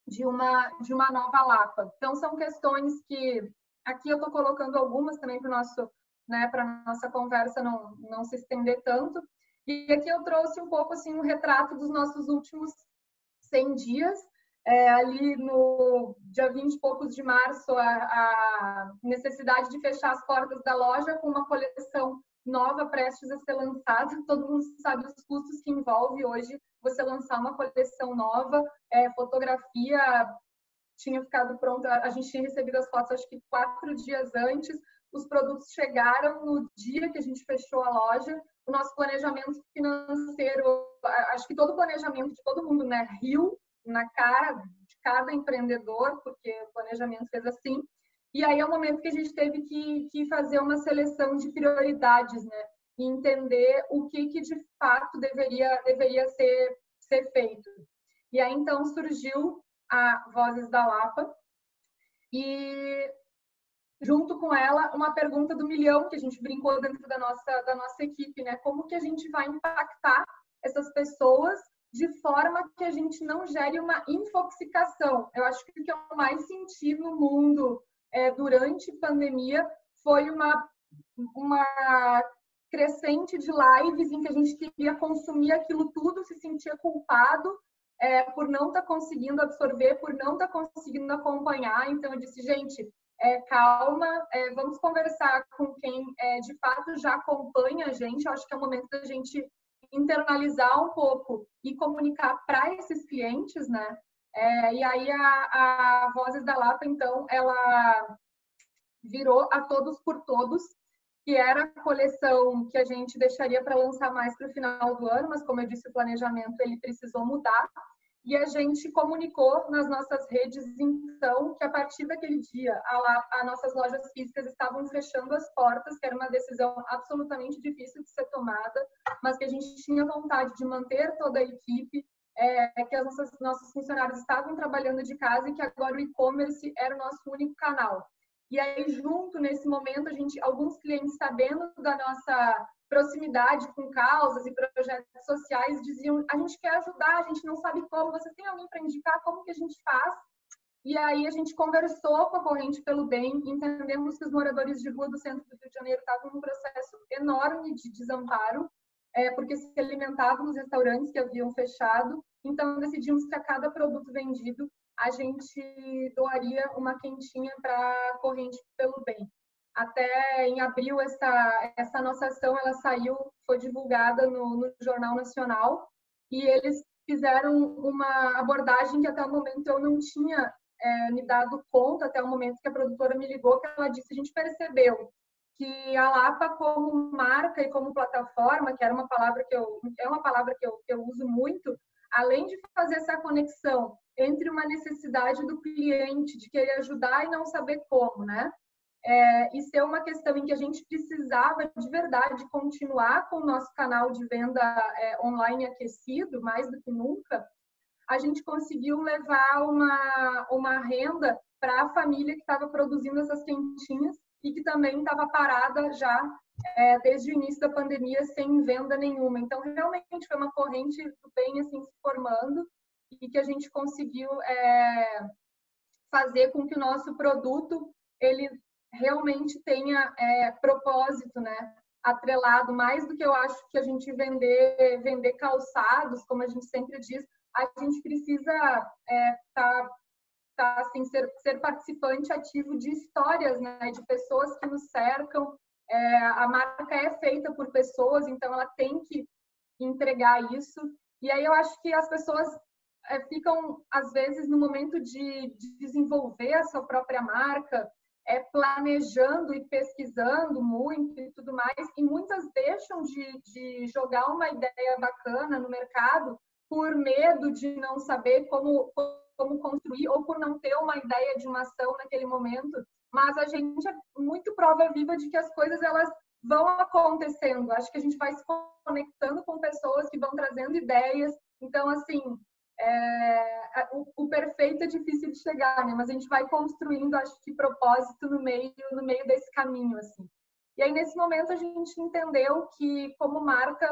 Speaker 4: de uma nova lapa. Então, são questões que aqui eu estou colocando algumas também para a nossa conversa não se estender tanto. E aqui eu trouxe um pouco assim, um retrato dos nossos últimos 100 dias. Ali no dia 20 e poucos de março, a necessidade de fechar as portas da loja com uma coleção nova prestes a ser lançada. Todo mundo sabe os custos que envolve hoje você lançar uma coleção nova. Fotografia tinha ficado pronta, a gente tinha recebido as fotos acho que 4 dias antes, os produtos chegaram no dia que a gente fechou a loja. O nosso planejamento financeiro, acho que todo o planejamento de todo mundo, né, riu na cara de cada empreendedor, porque o planejamento fez assim. E aí é o momento que a gente teve que fazer uma seleção de prioridades, né, e entender o que de fato deveria ser feito. E aí então surgiu a Vozes da Lapa e junto com ela uma pergunta do milhão que a gente brincou dentro da nossa equipe, né? Como que a gente vai impactar essas pessoas de forma que a gente não gere uma infoxicação? Eu acho que o que eu mais senti no mundo durante a pandemia foi uma crescente de lives em que a gente queria consumir aquilo tudo, se sentia culpado por não estar conseguindo absorver, por não estar conseguindo acompanhar. Então eu disse, gente, calma, vamos conversar com quem de fato já acompanha a gente. Eu acho que é o momento da gente internalizar um pouco e comunicar para esses clientes, né? E aí a Vozes da Lapa, então, ela virou a Todos por Todos, que era a coleção que a gente deixaria para lançar mais para o final do ano, mas como eu disse, o planejamento ele precisou mudar. E a gente comunicou nas nossas redes, então, que a partir daquele dia, as nossas lojas físicas estavam fechando as portas, que era uma decisão absolutamente difícil de ser tomada, mas que a gente tinha vontade de manter toda a equipe, que os nossos funcionários estavam trabalhando de casa e que agora o e-commerce era o nosso único canal. E aí, junto, nesse momento, alguns clientes, sabendo da nossa proximidade com causas e projetos sociais, diziam, a gente quer ajudar, a gente não sabe como, vocês têm alguém para indicar como que a gente faz? E aí a gente conversou com a Corrente pelo Bem, entendemos que os moradores de rua do centro do Rio de Janeiro estavam num processo enorme de desamparo, porque se alimentavam nos restaurantes que haviam fechado. Então decidimos que a cada produto vendido a gente doaria uma quentinha para a Corrente pelo Bem. Até em abril, essa nossa ação ela foi divulgada no Jornal Nacional, e eles fizeram uma abordagem que até o momento eu não tinha me dado conta, até o momento que a produtora me ligou, que ela disse, a gente percebeu que a Lapa como marca e como plataforma, que era uma palavra que eu uso muito, além de fazer essa conexão entre uma necessidade do cliente de querer ajudar e não saber como, né? E ser uma questão em que a gente precisava de verdade continuar com o nosso canal de venda online aquecido, mais do que nunca, a gente conseguiu levar uma renda para a família que estava produzindo essas quentinhas e que também estava parada já desde o início da pandemia sem venda nenhuma. Então, realmente foi uma corrente do bem assim, se formando, e que a gente conseguiu fazer com que o nosso produto ele realmente tenha propósito, né? Atrelado, mais do que eu acho que a gente vender calçados, como a gente sempre diz, a gente precisa assim, ser participante ativo de histórias, né? De pessoas que nos cercam. A marca é feita por pessoas, então ela tem que entregar isso. E aí eu acho que as pessoas ficam, às vezes, no momento de desenvolver a sua própria marca, planejando e pesquisando muito e tudo mais, e muitas deixam de jogar uma ideia bacana no mercado por medo de não saber como construir ou por não ter uma ideia de uma ação naquele momento. Mas a gente é muito prova viva de que as coisas elas vão acontecendo. Acho que a gente vai se conectando com pessoas que vão trazendo ideias. Então, assim, o perfeito é difícil de chegar, né? Mas a gente vai construindo, acho que, propósito no meio desse caminho, assim. E aí, nesse momento, a gente entendeu que, como marca,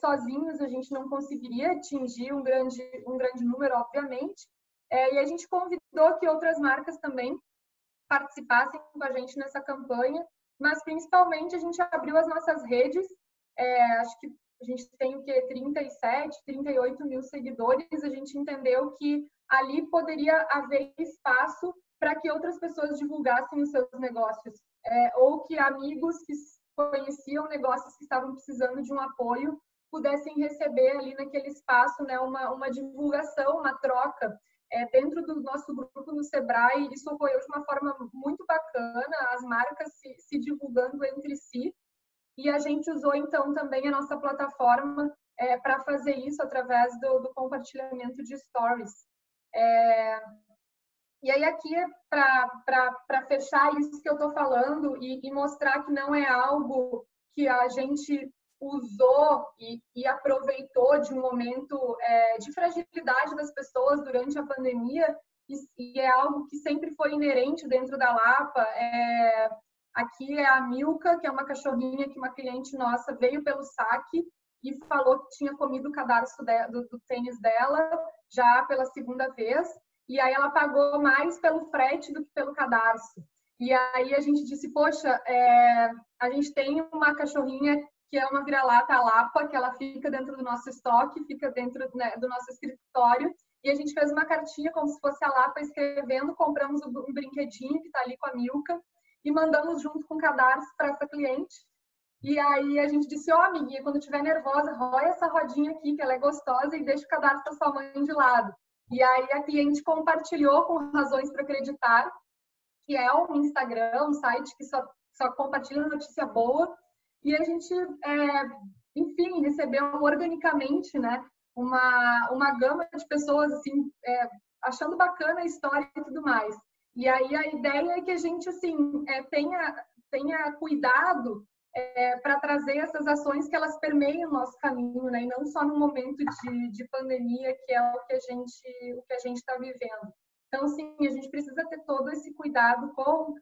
Speaker 4: sozinhos a gente não conseguiria atingir um grande número, obviamente. E a gente convidou que outras marcas também participassem com a gente nessa campanha, mas principalmente a gente abriu as nossas redes. Acho que a gente tem o quê? 37, 38 mil seguidores. A gente entendeu que ali poderia haver espaço para que outras pessoas divulgassem os seus negócios, ou que amigos que conheciam negócios que estavam precisando de um apoio pudessem receber ali naquele espaço, né, uma divulgação, uma troca. Dentro do nosso grupo no Sebrae, isso ocorreu de uma forma muito bacana, as marcas se divulgando entre si, e a gente usou, então, também a nossa plataforma para fazer isso através do compartilhamento de stories. E aí, aqui, para fechar isso que eu estou falando e mostrar que não é algo que a gente usou e aproveitou de um momento de fragilidade das pessoas durante a pandemia, e é algo que sempre foi inerente dentro da Lapa. Aqui é a Milka, que é uma cachorrinha que uma cliente nossa veio pelo saque e falou que tinha comido o cadarço do tênis dela já pela segunda vez, e aí ela pagou mais pelo frete do que pelo cadarço. E aí a gente disse, poxa, a gente tem uma cachorrinha que é uma vira-lata Lapa, que ela fica dentro do nosso estoque, fica dentro, né, do nosso escritório, e a gente fez uma cartinha como se fosse a Lapa escrevendo, compramos um brinquedinho que está ali com a Milka e mandamos junto com o cadarço para essa cliente. E aí a gente disse, amiguinha, quando estiver nervosa, rói essa rodinha aqui, que ela é gostosa, e deixa o cadarço da sua mãe de lado. E aí a cliente compartilhou com Razões para Acreditar, que é um Instagram, um site que só compartilha notícia boa. E a gente, enfim, recebeu organicamente, né, uma gama de pessoas assim, achando bacana a história e tudo mais. E aí a ideia é que a gente assim, tenha cuidado para trazer essas ações que elas permeiam o nosso caminho, né, e não só no momento de pandemia, que é o que a gente está vivendo. Então, sim, a gente precisa ter todo esse cuidado com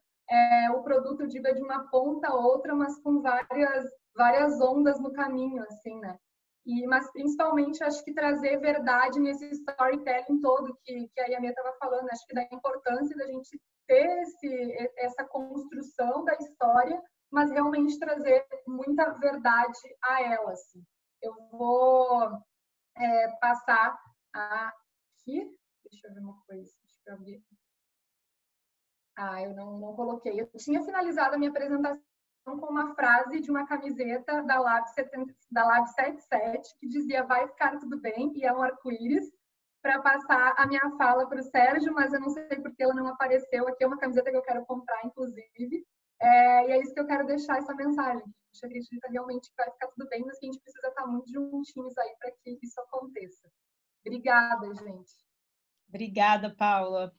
Speaker 4: o produto, eu digo, de uma ponta a outra, mas com várias ondas no caminho, assim, né? Mas, principalmente, acho que trazer verdade nesse storytelling todo que a Yamê estava falando. Acho que da importância da gente ter essa construção da história, mas realmente trazer muita verdade a ela, assim. Eu vou passar aqui. Deixa eu ver uma coisa. Deixa eu ver. Eu não coloquei. Eu tinha finalizado a minha apresentação com uma frase de uma camiseta da Lab 77, que dizia vai ficar tudo bem, e é um arco-íris, para passar a minha fala para o Sérgio, mas eu não sei porque ela não apareceu. Aqui é uma camiseta que eu quero comprar, inclusive. E é isso que eu quero deixar, essa mensagem. A gente acredita realmente que vai ficar tudo bem, mas que a gente precisa estar muito juntinhos aí para que isso aconteça. Obrigada, gente.
Speaker 7: Obrigada, Paula.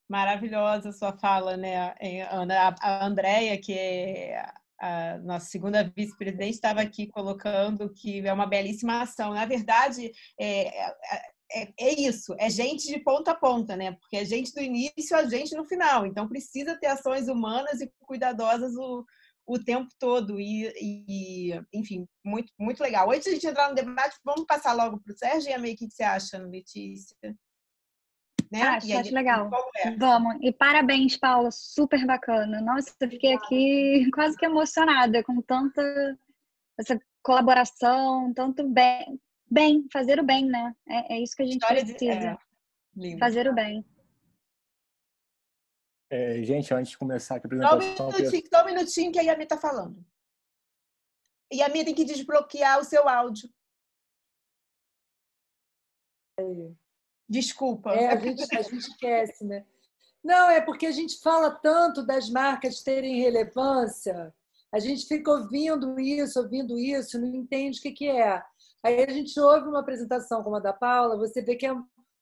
Speaker 7: Maravilhosa a sua fala, né, Ana? A Andréia, que é a nossa segunda vice-presidente, estava aqui colocando que é uma belíssima ação. Na verdade, é isso, é gente de ponta a ponta, né? Porque é gente do início, a gente no final. Então, precisa ter ações humanas e cuidadosas o tempo todo. Enfim, muito, muito legal. Antes de a gente entrar no debate, vamos passar logo para o Sérgio. E a May, o que você acha, Letícia? né?
Speaker 6: Ah,
Speaker 7: E aí a
Speaker 6: chat
Speaker 7: gente
Speaker 6: legal.
Speaker 7: conversa.
Speaker 6: Vamos. E parabéns, Paula. Super bacana. Nossa, eu fiquei aqui quase que emocionada com tanta essa colaboração, tanto bem, fazer o bem, né? É isso que a gente
Speaker 7: História
Speaker 6: precisa.
Speaker 7: linda.
Speaker 6: Fazer o bem.
Speaker 8: Gente, antes de começar aqui a
Speaker 7: Só
Speaker 8: apresentação...
Speaker 7: um minutinho que a Yami está falando. Yami tem que desbloquear o seu áudio. Desculpa.
Speaker 5: A gente esquece, né? Não, é porque a gente fala tanto das marcas terem relevância, a gente fica ouvindo isso, não entende o que é. Aí a gente ouve uma apresentação como a da Paula, você vê que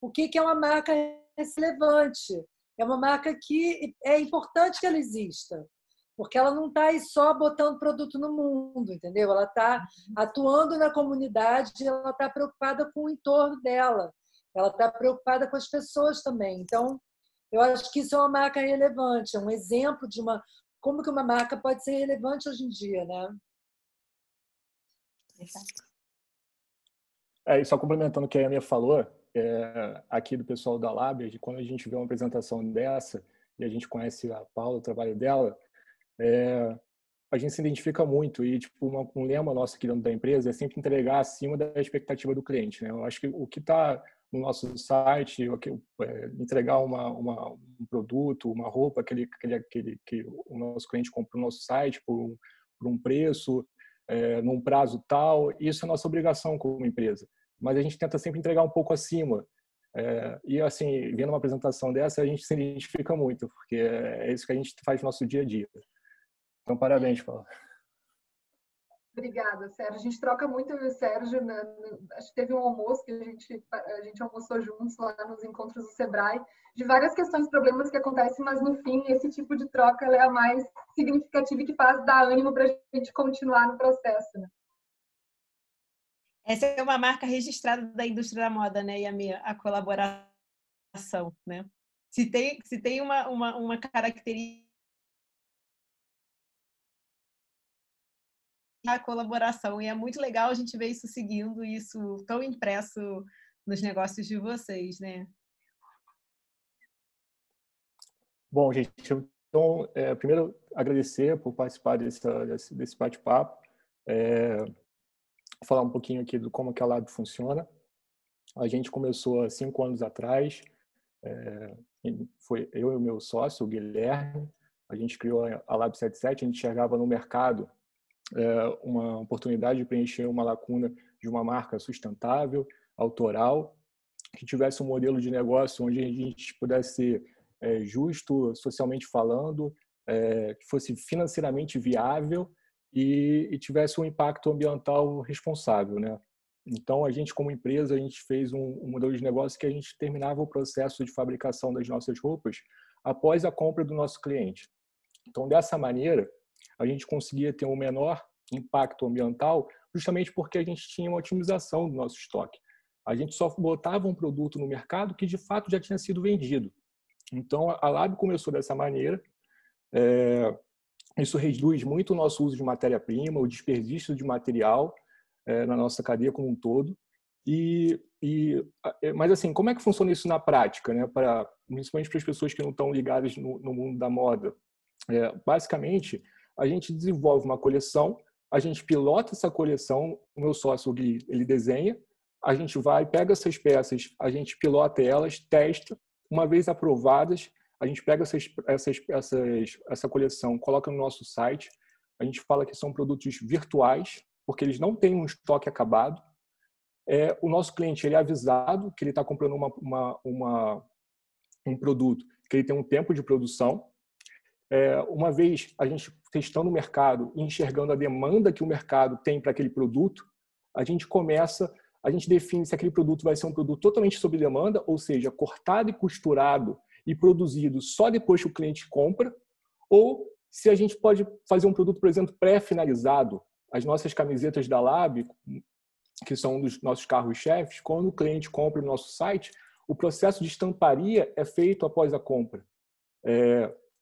Speaker 5: o que é uma marca relevante. É uma marca que é importante que ela exista, porque ela não está aí só botando produto no mundo, entendeu? Ela está atuando na comunidade, ela está preocupada com o entorno dela, ela está preocupada com as pessoas também. Então, eu acho que isso é uma marca relevante, é um exemplo de como que uma marca pode ser relevante hoje em dia, né?
Speaker 8: E só complementando o que a Yami falou, aqui do pessoal da Lab, quando a gente vê uma apresentação dessa e a gente conhece a Paula, o trabalho dela, a gente se identifica muito e tipo um lema nosso aqui dentro da empresa é sempre entregar acima da expectativa do cliente, né? Eu acho que o que está no nosso site, entregar um produto, uma roupa que o nosso cliente compra no nosso site por um preço, num prazo tal, isso é nossa obrigação como empresa. Mas a gente tenta sempre entregar um pouco acima. E assim, vendo uma apresentação dessa, a gente se identifica muito, porque é isso que a gente faz no nosso dia a dia. Então, parabéns, Paula.
Speaker 4: Obrigada, Sérgio. A gente troca muito, eu e o Sérgio. Acho que teve um almoço que a gente almoçou juntos lá nos encontros do Sebrae, de várias questões, problemas que acontecem, mas no fim, esse tipo de troca é a mais significativa e que faz dar ânimo para a gente continuar no processo, né?
Speaker 7: Essa é uma marca registrada da indústria da moda, né, Yami? A colaboração, né? Se tem uma característica, a colaboração, e é muito legal a gente ver isso seguindo, isso tão impresso nos negócios de vocês, né?
Speaker 8: Bom, gente, então, primeiro agradecer por participar desse bate-papo, falar um pouquinho aqui do como que a Lab funciona. A gente começou há 5 anos atrás, foi eu e o meu sócio, o Guilherme, a gente criou a Lab 77, a gente chegava no mercado uma oportunidade de preencher uma lacuna de uma marca sustentável, autoral, que tivesse um modelo de negócio onde a gente pudesse ser justo, socialmente falando, que fosse financeiramente viável e tivesse um impacto ambiental responsável, né? Então, a gente, como empresa, a gente fez um modelo de negócio que a gente terminava o processo de fabricação das nossas roupas após a compra do nosso cliente. Então, dessa maneira, a gente conseguia ter um menor impacto ambiental justamente porque a gente tinha uma otimização do nosso estoque. A gente só botava um produto no mercado que, de fato, já tinha sido vendido. Então, a Lab começou dessa maneira. Isso reduz muito o nosso uso de matéria-prima, o desperdício de material na nossa cadeia como um todo. Mas, assim, como é que funciona isso na prática, né? Principalmente para as pessoas que não estão ligadas no mundo da moda? Basicamente, a gente desenvolve uma coleção, a gente pilota essa coleção, o meu sócio ele desenha, a gente vai, pega essas peças, a gente pilota elas, testa, uma vez aprovadas, a gente pega essa coleção, coloca no nosso site, a gente fala que são produtos virtuais, porque eles não têm um estoque acabado. O nosso cliente ele é avisado que ele está comprando um produto que ele tem um tempo de produção. Uma vez a gente testando o mercado e enxergando a demanda que o mercado tem para aquele produto, a gente define se aquele produto vai ser um produto totalmente sob demanda, ou seja, cortado e costurado e produzido só depois que o cliente compra, ou se a gente pode fazer um produto, por exemplo, pré-finalizado. As nossas camisetas da Lab, que são um dos nossos carros-chefes, quando o cliente compra no nosso site, o processo de estamparia é feito após a compra.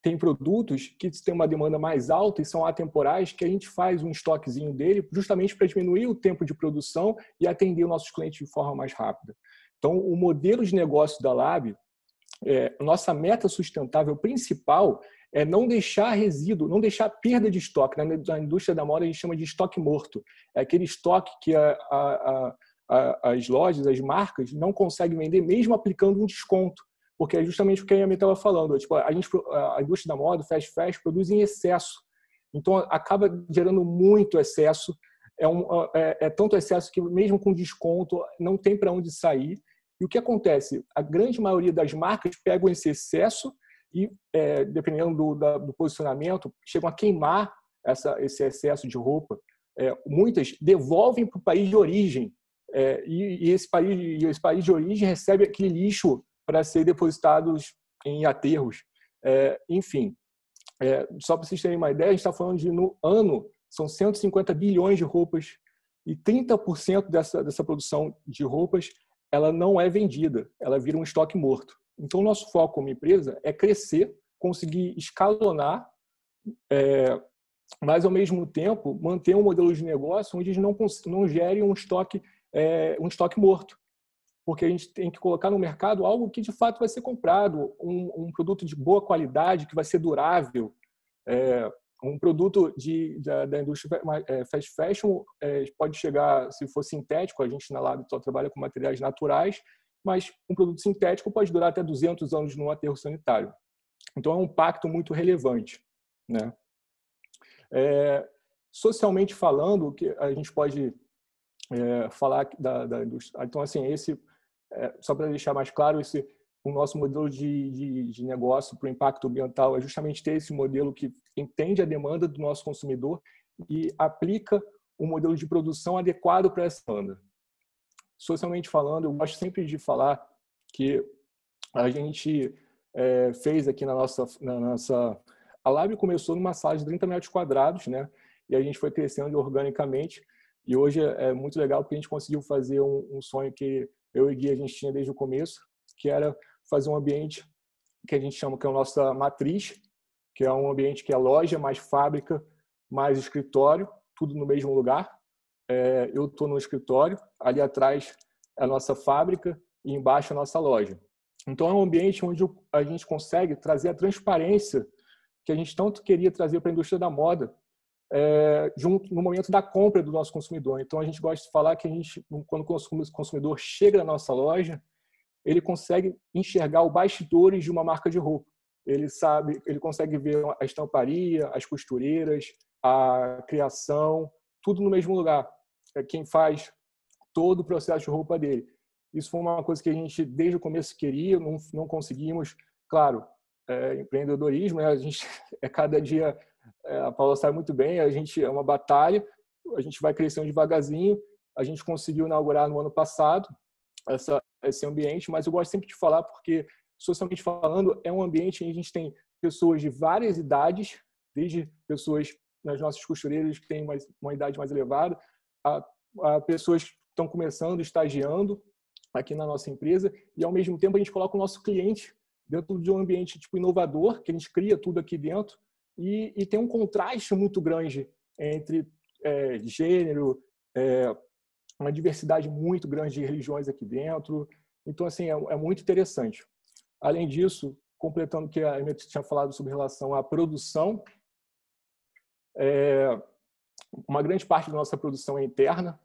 Speaker 8: Tem produtos que têm uma demanda mais alta e são atemporais, que a gente faz um estoquezinho dele justamente para diminuir o tempo de produção e atender os nossos clientes de forma mais rápida. Então, o modelo de negócio da Lab nossa meta sustentável principal é não deixar resíduo, não deixar perda de estoque. Na indústria da moda a gente chama de estoque morto. É aquele estoque que as lojas, as marcas não conseguem vender mesmo aplicando um desconto. Porque é justamente o que a Yami estava falando. Tipo, a indústria da moda, fast fashion, produz em excesso. Então, acaba gerando muito excesso. É tanto excesso que, mesmo com desconto, não tem para onde sair. E o que acontece? A grande maioria das marcas pegam esse excesso e, dependendo do posicionamento, chegam a queimar esse excesso de roupa. Muitas devolvem para o país de origem. E esse país de origem recebe aquele lixo para ser depositados em aterros. Enfim, só para vocês terem uma ideia, a gente está falando de, no ano, são 150 bilhões de roupas e 30% dessa produção de roupas ela não é vendida, ela vira um estoque morto. Então, o nosso foco como empresa é crescer, conseguir escalonar, mas, ao mesmo tempo, manter um modelo de negócio onde eles não gerem um estoque morto. Porque a gente tem que colocar no mercado algo que, de fato, vai ser comprado, um produto de boa qualidade, que vai ser durável, um produto da indústria fast fashion pode chegar, se for sintético, a gente na Lab só trabalha com materiais naturais, mas um produto sintético pode durar até 200 anos no aterro sanitário. Então, é um impacto muito relevante, né? Socialmente falando, que a gente pode falar da indústria. Então, assim, só para deixar mais claro, o nosso modelo de negócio para o impacto ambiental é justamente ter esse modelo que entende a demanda do nosso consumidor e aplica um modelo de produção adequado para essa demanda. Socialmente falando, eu gosto sempre de falar que a gente fez aqui na nossa... A Lab começou numa sala de 30 metros quadrados, né? E a gente foi crescendo organicamente. E hoje é muito legal porque a gente conseguiu fazer um sonho que eu e Gui a gente tinha desde o começo, que era fazer um ambiente que a gente chama que é a nossa matriz, que é um ambiente que é loja, mais fábrica, mais escritório, tudo no mesmo lugar. Eu estou no escritório, ali atrás é a nossa fábrica e embaixo a nossa loja. Então, é um ambiente onde a gente consegue trazer a transparência que a gente tanto queria trazer para a indústria da moda, junto no momento da compra do nosso consumidor. Então, a gente gosta de falar que quando o consumidor chega na nossa loja, ele consegue enxergar os bastidores de uma marca de roupa. Ele consegue ver a estamparia, as costureiras, a criação, tudo no mesmo lugar. É quem faz todo o processo de roupa dele. Isso foi uma coisa que a gente, desde o começo, queria, não conseguimos. Claro, empreendedorismo, né? A gente, cada dia, a Paula sabe muito bem, a gente é uma batalha, a gente vai crescendo devagarzinho. A gente conseguiu inaugurar no ano passado esse ambiente, mas eu gosto sempre de falar porque, socialmente falando, é um ambiente em que a gente tem pessoas de várias idades, desde pessoas nas nossas costureiras que têm uma idade mais elevada, a pessoas que estão começando, estagiando aqui na nossa empresa, e ao mesmo tempo a gente coloca o nosso cliente dentro de um ambiente tipo inovador, que a gente cria tudo aqui dentro, e tem um contraste muito grande entre gênero, uma diversidade muito grande de religiões aqui dentro. Então, assim, é muito interessante. Além disso, completando o que a Emmett tinha falado sobre relação à produção, uma grande parte da nossa produção é interna,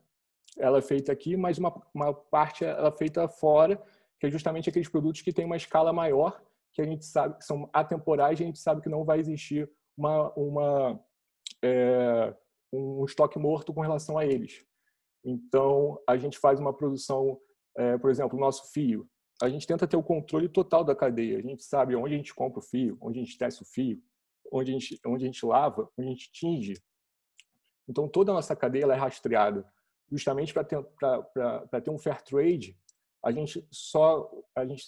Speaker 8: ela é feita aqui, mas uma parte ela é feita fora, que é justamente aqueles produtos que têm uma escala maior, que a gente sabe que são atemporais, e a gente sabe que não vai existir um estoque morto com relação a eles. Então, a gente faz uma produção, por exemplo, o nosso fio. A gente tenta ter o controle total da cadeia. A gente sabe onde a gente compra o fio, onde a gente tece o fio, onde a gente lava, onde a gente tinge. Então, toda a nossa cadeia ela é rastreada. Justamente para ter um fair trade, a gente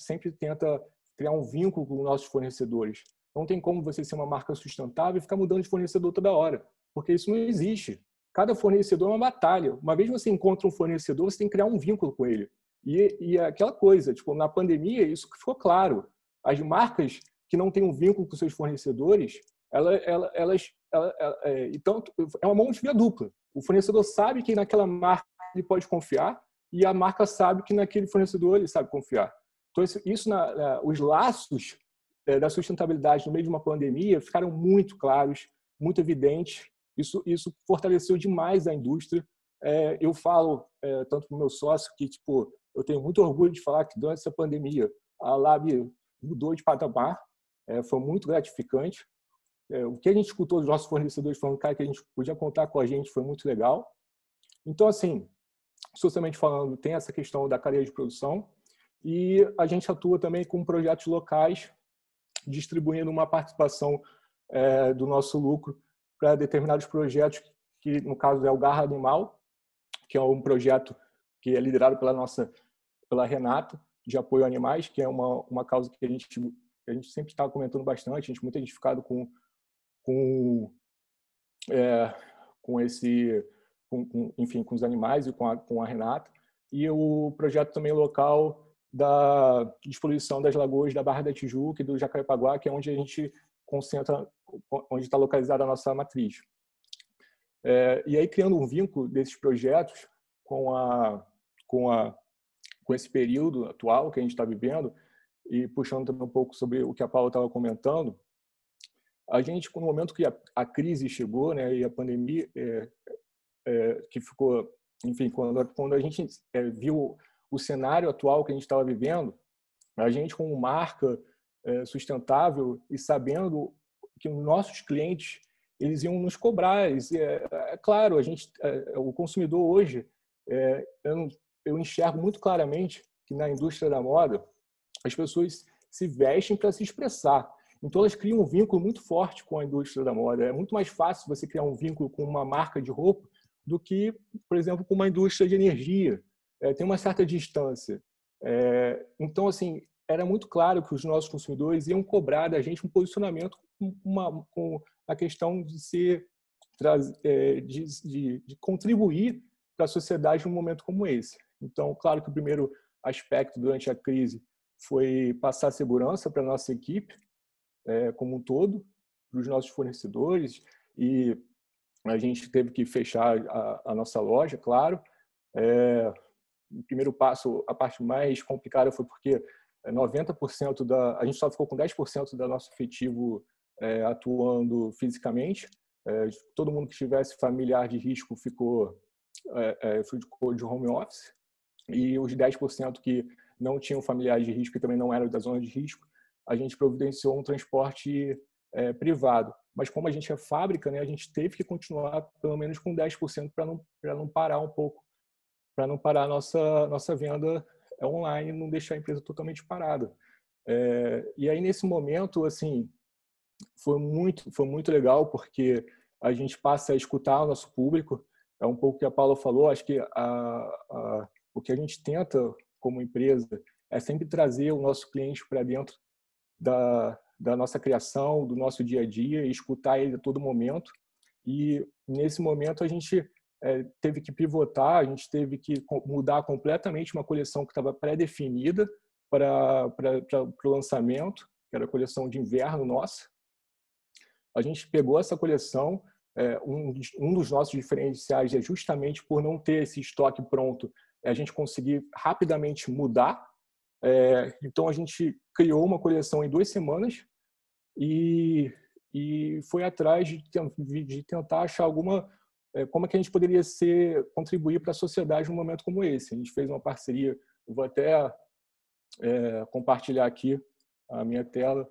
Speaker 8: sempre tenta criar um vínculo com os nossos fornecedores. Não tem como você ser uma marca sustentável e ficar mudando de fornecedor toda hora, porque isso não existe. Cada fornecedor é uma batalha. Uma vez você encontra um fornecedor, você tem que criar um vínculo com ele. E aquela coisa, tipo, na pandemia, isso ficou claro. As marcas que não têm um vínculo com seus fornecedores, então, é uma mão de via dupla. O fornecedor sabe que naquela marca ele pode confiar e a marca sabe que naquele fornecedor ele sabe confiar. Então, os laços da sustentabilidade no meio de uma pandemia ficaram muito claros, muito evidentes. Isso fortaleceu demais a indústria. Eu falo, tanto para o meu sócio, que tipo, eu tenho muito orgulho de falar que durante essa pandemia a Lab mudou de patamar, foi muito gratificante. O que a gente escutou dos nossos fornecedores falando, cara, que a gente podia contar com a gente, foi muito legal. Então, assim, socialmente falando, tem essa questão da cadeia de produção e a gente atua também com projetos locais, distribuindo uma participação do nosso lucro para determinados projetos, que no caso é o Garra Animal, que é um projeto que é liderado pela Renata, de apoio a animais, que é uma causa que a gente sempre está comentando bastante, a gente é muito identificado com enfim, com os animais e com a Renata. E o projeto também local da despoluição das lagoas da Barra da Tijuca e do Jacarepaguá, que é onde a gente concentra, onde está localizada a nossa matriz. E aí, criando um vínculo desses projetos com esse período atual que a gente está vivendo, e puxando também um pouco sobre o que a Paula estava comentando, a gente, no momento que a crise chegou, né, e a pandemia, que ficou, enfim, quando a gente viu o cenário atual que a gente estava vivendo, a gente, como marca sustentável e sabendo que os nossos clientes eles iam nos cobrar, claro, o consumidor hoje, eu enxergo muito claramente que na indústria da moda as pessoas se vestem para se expressar. Então, elas criam um vínculo muito forte com a indústria da moda. É muito mais fácil você criar um vínculo com uma marca de roupa do que, por exemplo, com uma indústria de energia. Tem uma certa distância. Então, assim, era muito claro que os nossos consumidores iam cobrar da gente um posicionamento com a questão de contribuir para a sociedade num momento como esse. Então, claro que o primeiro aspecto durante a crise foi passar segurança para a nossa equipe, como um todo, para os nossos fornecedores, e a gente teve que fechar a nossa loja, claro. O primeiro passo, a parte mais complicada foi porque 90% a gente só ficou com 10% do nosso efetivo atuando fisicamente. Todo mundo que tivesse familiar de risco ficou de home office, e os 10% que não tinham familiares de risco e também não eram da zona de risco, a gente providenciou um transporte privado. Mas como a gente é fábrica, né, a gente teve que continuar pelo menos com 10% para não parar um pouco, para não parar a nossa venda online e não deixar a empresa totalmente parada. E aí, nesse momento, assim, foi muito legal, porque a gente passa a escutar o nosso público. É um pouco o que a Paula falou, acho que o que a gente tenta como empresa é sempre trazer o nosso cliente para dentro da nossa criação, do nosso dia a dia, e escutar ele a todo momento. E nesse momento a gente teve que pivotar, a gente teve que mudar completamente uma coleção que estava pré-definida para o lançamento, que era a coleção de inverno nossa. A gente pegou essa coleção, um dos nossos diferenciais é justamente por não ter esse estoque pronto, a gente conseguir rapidamente mudar. Então a gente criou uma coleção em 2 semanas e foi atrás de tentar achar como é que a gente poderia contribuir para a sociedade num momento como esse. A gente fez uma parceria, eu vou até compartilhar aqui a minha tela.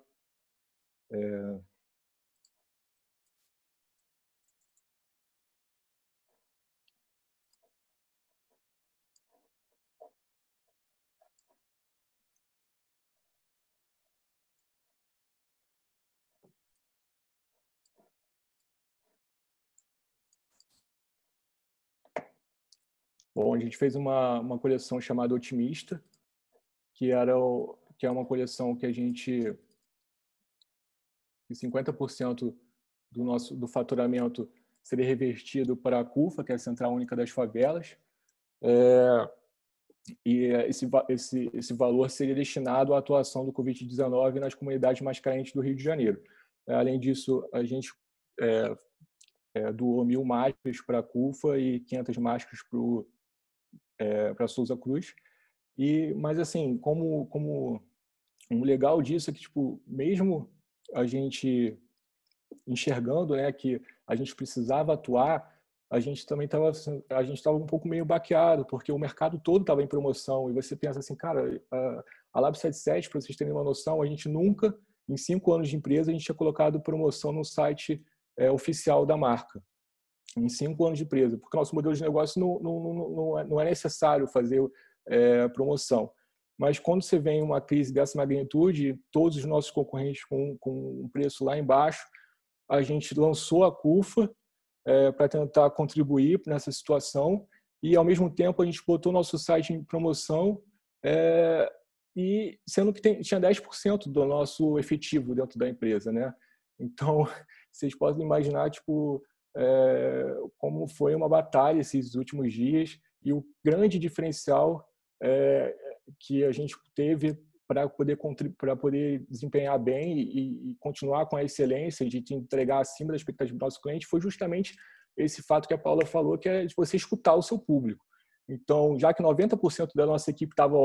Speaker 8: Bom, a gente fez uma coleção chamada Otimista, que é uma coleção que 50% do faturamento seria revertido para a CUFA, que é a Central Única das Favelas, e esse valor seria destinado à atuação do Covid-19 nas comunidades mais carentes do Rio de Janeiro. Além disso, a gente doou 1.000 máscaras para a CUFA e 500 máscaras para a Souza Cruz. Mas assim, como o legal disso é que, tipo, mesmo a gente enxergando, né, que a gente precisava atuar, a gente estava um pouco meio baqueado, porque o mercado todo estava em promoção, e você pensa assim, cara, a Lab 77, para vocês terem uma noção, a gente nunca, em 5 anos de empresa, a gente tinha colocado promoção no site oficial da marca, em 5 anos de empresa, porque o nosso modelo de negócio não é necessário fazer promoção. Mas quando você vem uma crise dessa magnitude, todos os nossos concorrentes com um preço lá embaixo, a gente lançou a CUFA para tentar contribuir nessa situação e, ao mesmo tempo, a gente botou nosso site em promoção e sendo que tinha 10% do nosso efetivo dentro da empresa, né? Então, vocês podem imaginar, tipo, como foi uma batalha esses últimos dias e o grande diferencial que a gente teve para poder desempenhar bem e continuar com a excelência de te entregar acima da expectativa do nosso cliente foi justamente esse fato que a Paula falou, que é de você escutar o seu público. Então, já que 90% da nossa equipe estava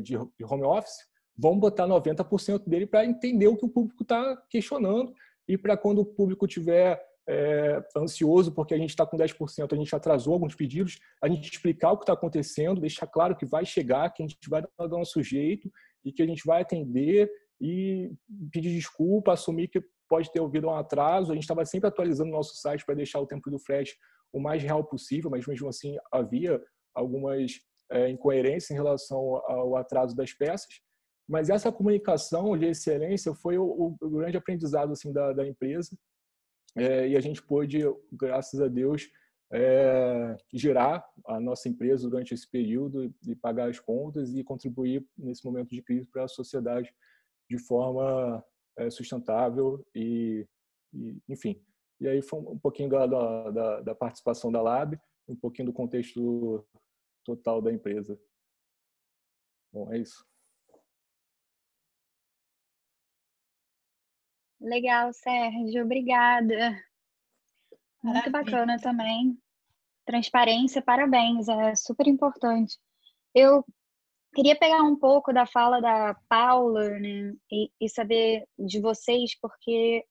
Speaker 8: de home office, vamos botar 90% dele para entender o que o público está questionando e para quando o público tiver ansioso porque a gente está com 10%, a gente atrasou alguns pedidos, a gente explicar o que está acontecendo, deixar claro que vai chegar, que a gente vai dar o nosso jeito e que a gente vai atender e pedir desculpa, assumir que pode ter havido um atraso. A gente estava sempre atualizando o nosso site para deixar o tempo do flash o mais real possível, mas mesmo assim havia algumas incoerências em relação ao atraso das peças. Mas essa comunicação de excelência foi o grande aprendizado assim, da empresa. E a gente pôde, graças a Deus, girar a nossa empresa durante esse período e pagar as contas e contribuir nesse momento de crise para a sociedade de forma sustentável enfim. E aí foi um pouquinho da participação da Lab, um pouquinho do contexto total da empresa. Bom, é isso.
Speaker 6: Legal, Sérgio, obrigada. Muito bacana também. Transparência, parabéns, é super importante. Eu queria pegar um pouco da fala da Paula, né, e saber de vocês, porque,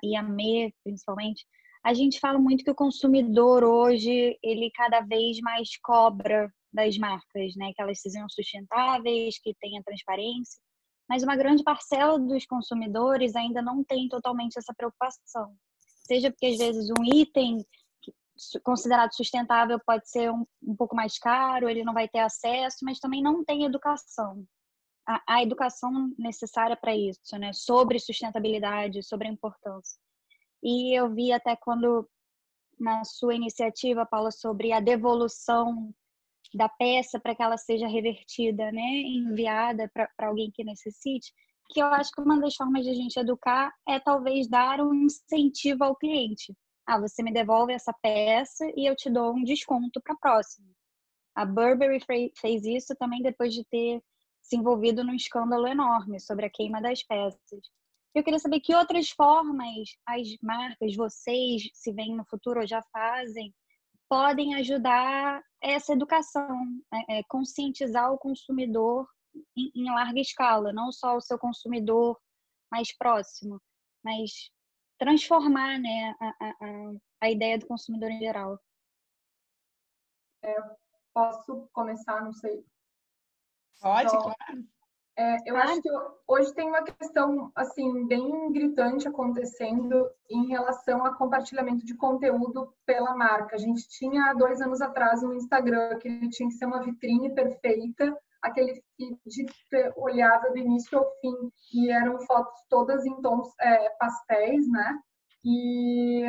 Speaker 6: e a Mê, principalmente, a gente fala muito que o consumidor hoje, ele cada vez mais cobra das marcas, né, que elas sejam sustentáveis, que tenham transparência, mas uma grande parcela dos consumidores ainda não tem totalmente essa preocupação. Seja porque, às vezes, um item considerado sustentável pode ser um pouco mais caro, ele não vai ter acesso, mas também não tem educação. A educação necessária para isso, né? Sobre sustentabilidade, sobre a importância. E eu vi até quando, na sua iniciativa, Paula, sobre a devolução da peça para que ela seja revertida, né? Enviada para alguém que necessite, que eu acho que uma das formas de a gente educar é talvez dar um incentivo ao cliente. Você me devolve essa peça e eu te dou um desconto para a próxima. A Burberry fez isso também depois de ter se envolvido num escândalo enorme sobre a queima das peças. Eu queria saber que outras formas as marcas, vocês, se vêm no futuro ou já fazem, podem ajudar essa educação, conscientizar o consumidor em larga escala, não só o seu consumidor mais próximo, mas transformar, né, a ideia do consumidor em geral.
Speaker 4: Posso começar? Não sei.
Speaker 7: Pode, claro.
Speaker 4: Eu acho que hoje tem uma questão assim bem gritante acontecendo em relação a compartilhamento de conteúdo pela marca. A gente tinha há 2 anos atrás no Instagram que ele tinha que ser uma vitrine perfeita, aquele feed olhado do início ao fim e eram fotos todas em tons pastéis, né? E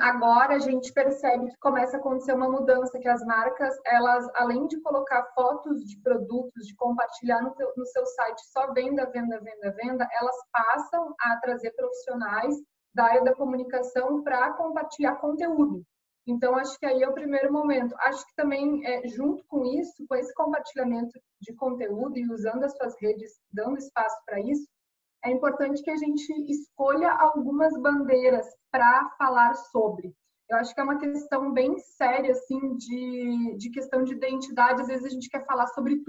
Speaker 4: agora a gente percebe que começa a acontecer uma mudança, que as marcas, elas, além de colocar fotos de produtos, de compartilhar no seu site só venda, elas passam a trazer profissionais da área da comunicação para compartilhar conteúdo. Então, acho que aí é o primeiro momento. Acho que também, junto com isso, com esse compartilhamento de conteúdo e usando as suas redes, dando espaço para isso, é importante que a gente escolha algumas bandeiras para falar sobre. Eu acho que é uma questão bem séria, assim, de questão de identidade. Às vezes a gente quer falar sobre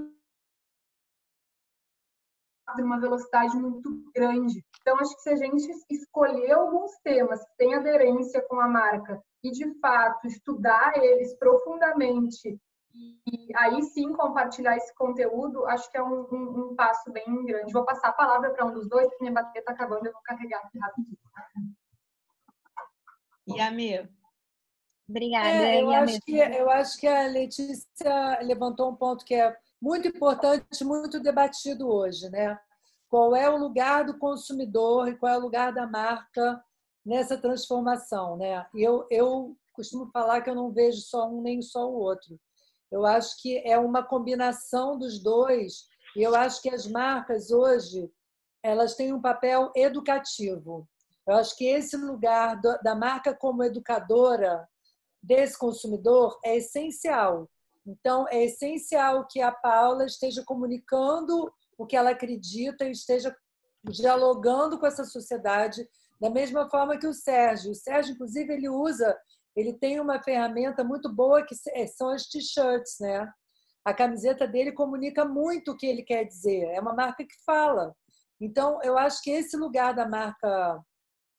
Speaker 4: numa velocidade muito grande. Então, acho que se a gente escolher alguns temas que têm aderência com a marca e, de fato, estudar eles profundamente e aí sim compartilhar esse conteúdo, acho que é um passo bem grande. Vou passar a palavra para um dos dois, porque minha bateria está acabando, eu vou carregar aqui rapidinho.
Speaker 7: E a Mê?
Speaker 6: Obrigada.
Speaker 5: Eu acho que a Letícia levantou um ponto que é muito importante, muito debatido hoje, né? Qual é o lugar do consumidor e qual é o lugar da marca nessa transformação, né? E eu costumo falar que eu não vejo só um nem só o outro. Eu acho que é uma combinação dos dois e eu acho que as marcas hoje elas têm um papel educativo. Eu acho que esse lugar da marca como educadora desse consumidor é essencial. Então, é essencial que a Paula esteja comunicando o que ela acredita e esteja dialogando com essa sociedade da mesma forma que o Sérgio. O Sérgio, inclusive, ele tem uma ferramenta muito boa que são as t-shirts, né? A camiseta dele comunica muito o que ele quer dizer. É uma marca que fala. Então, eu acho que esse lugar da marca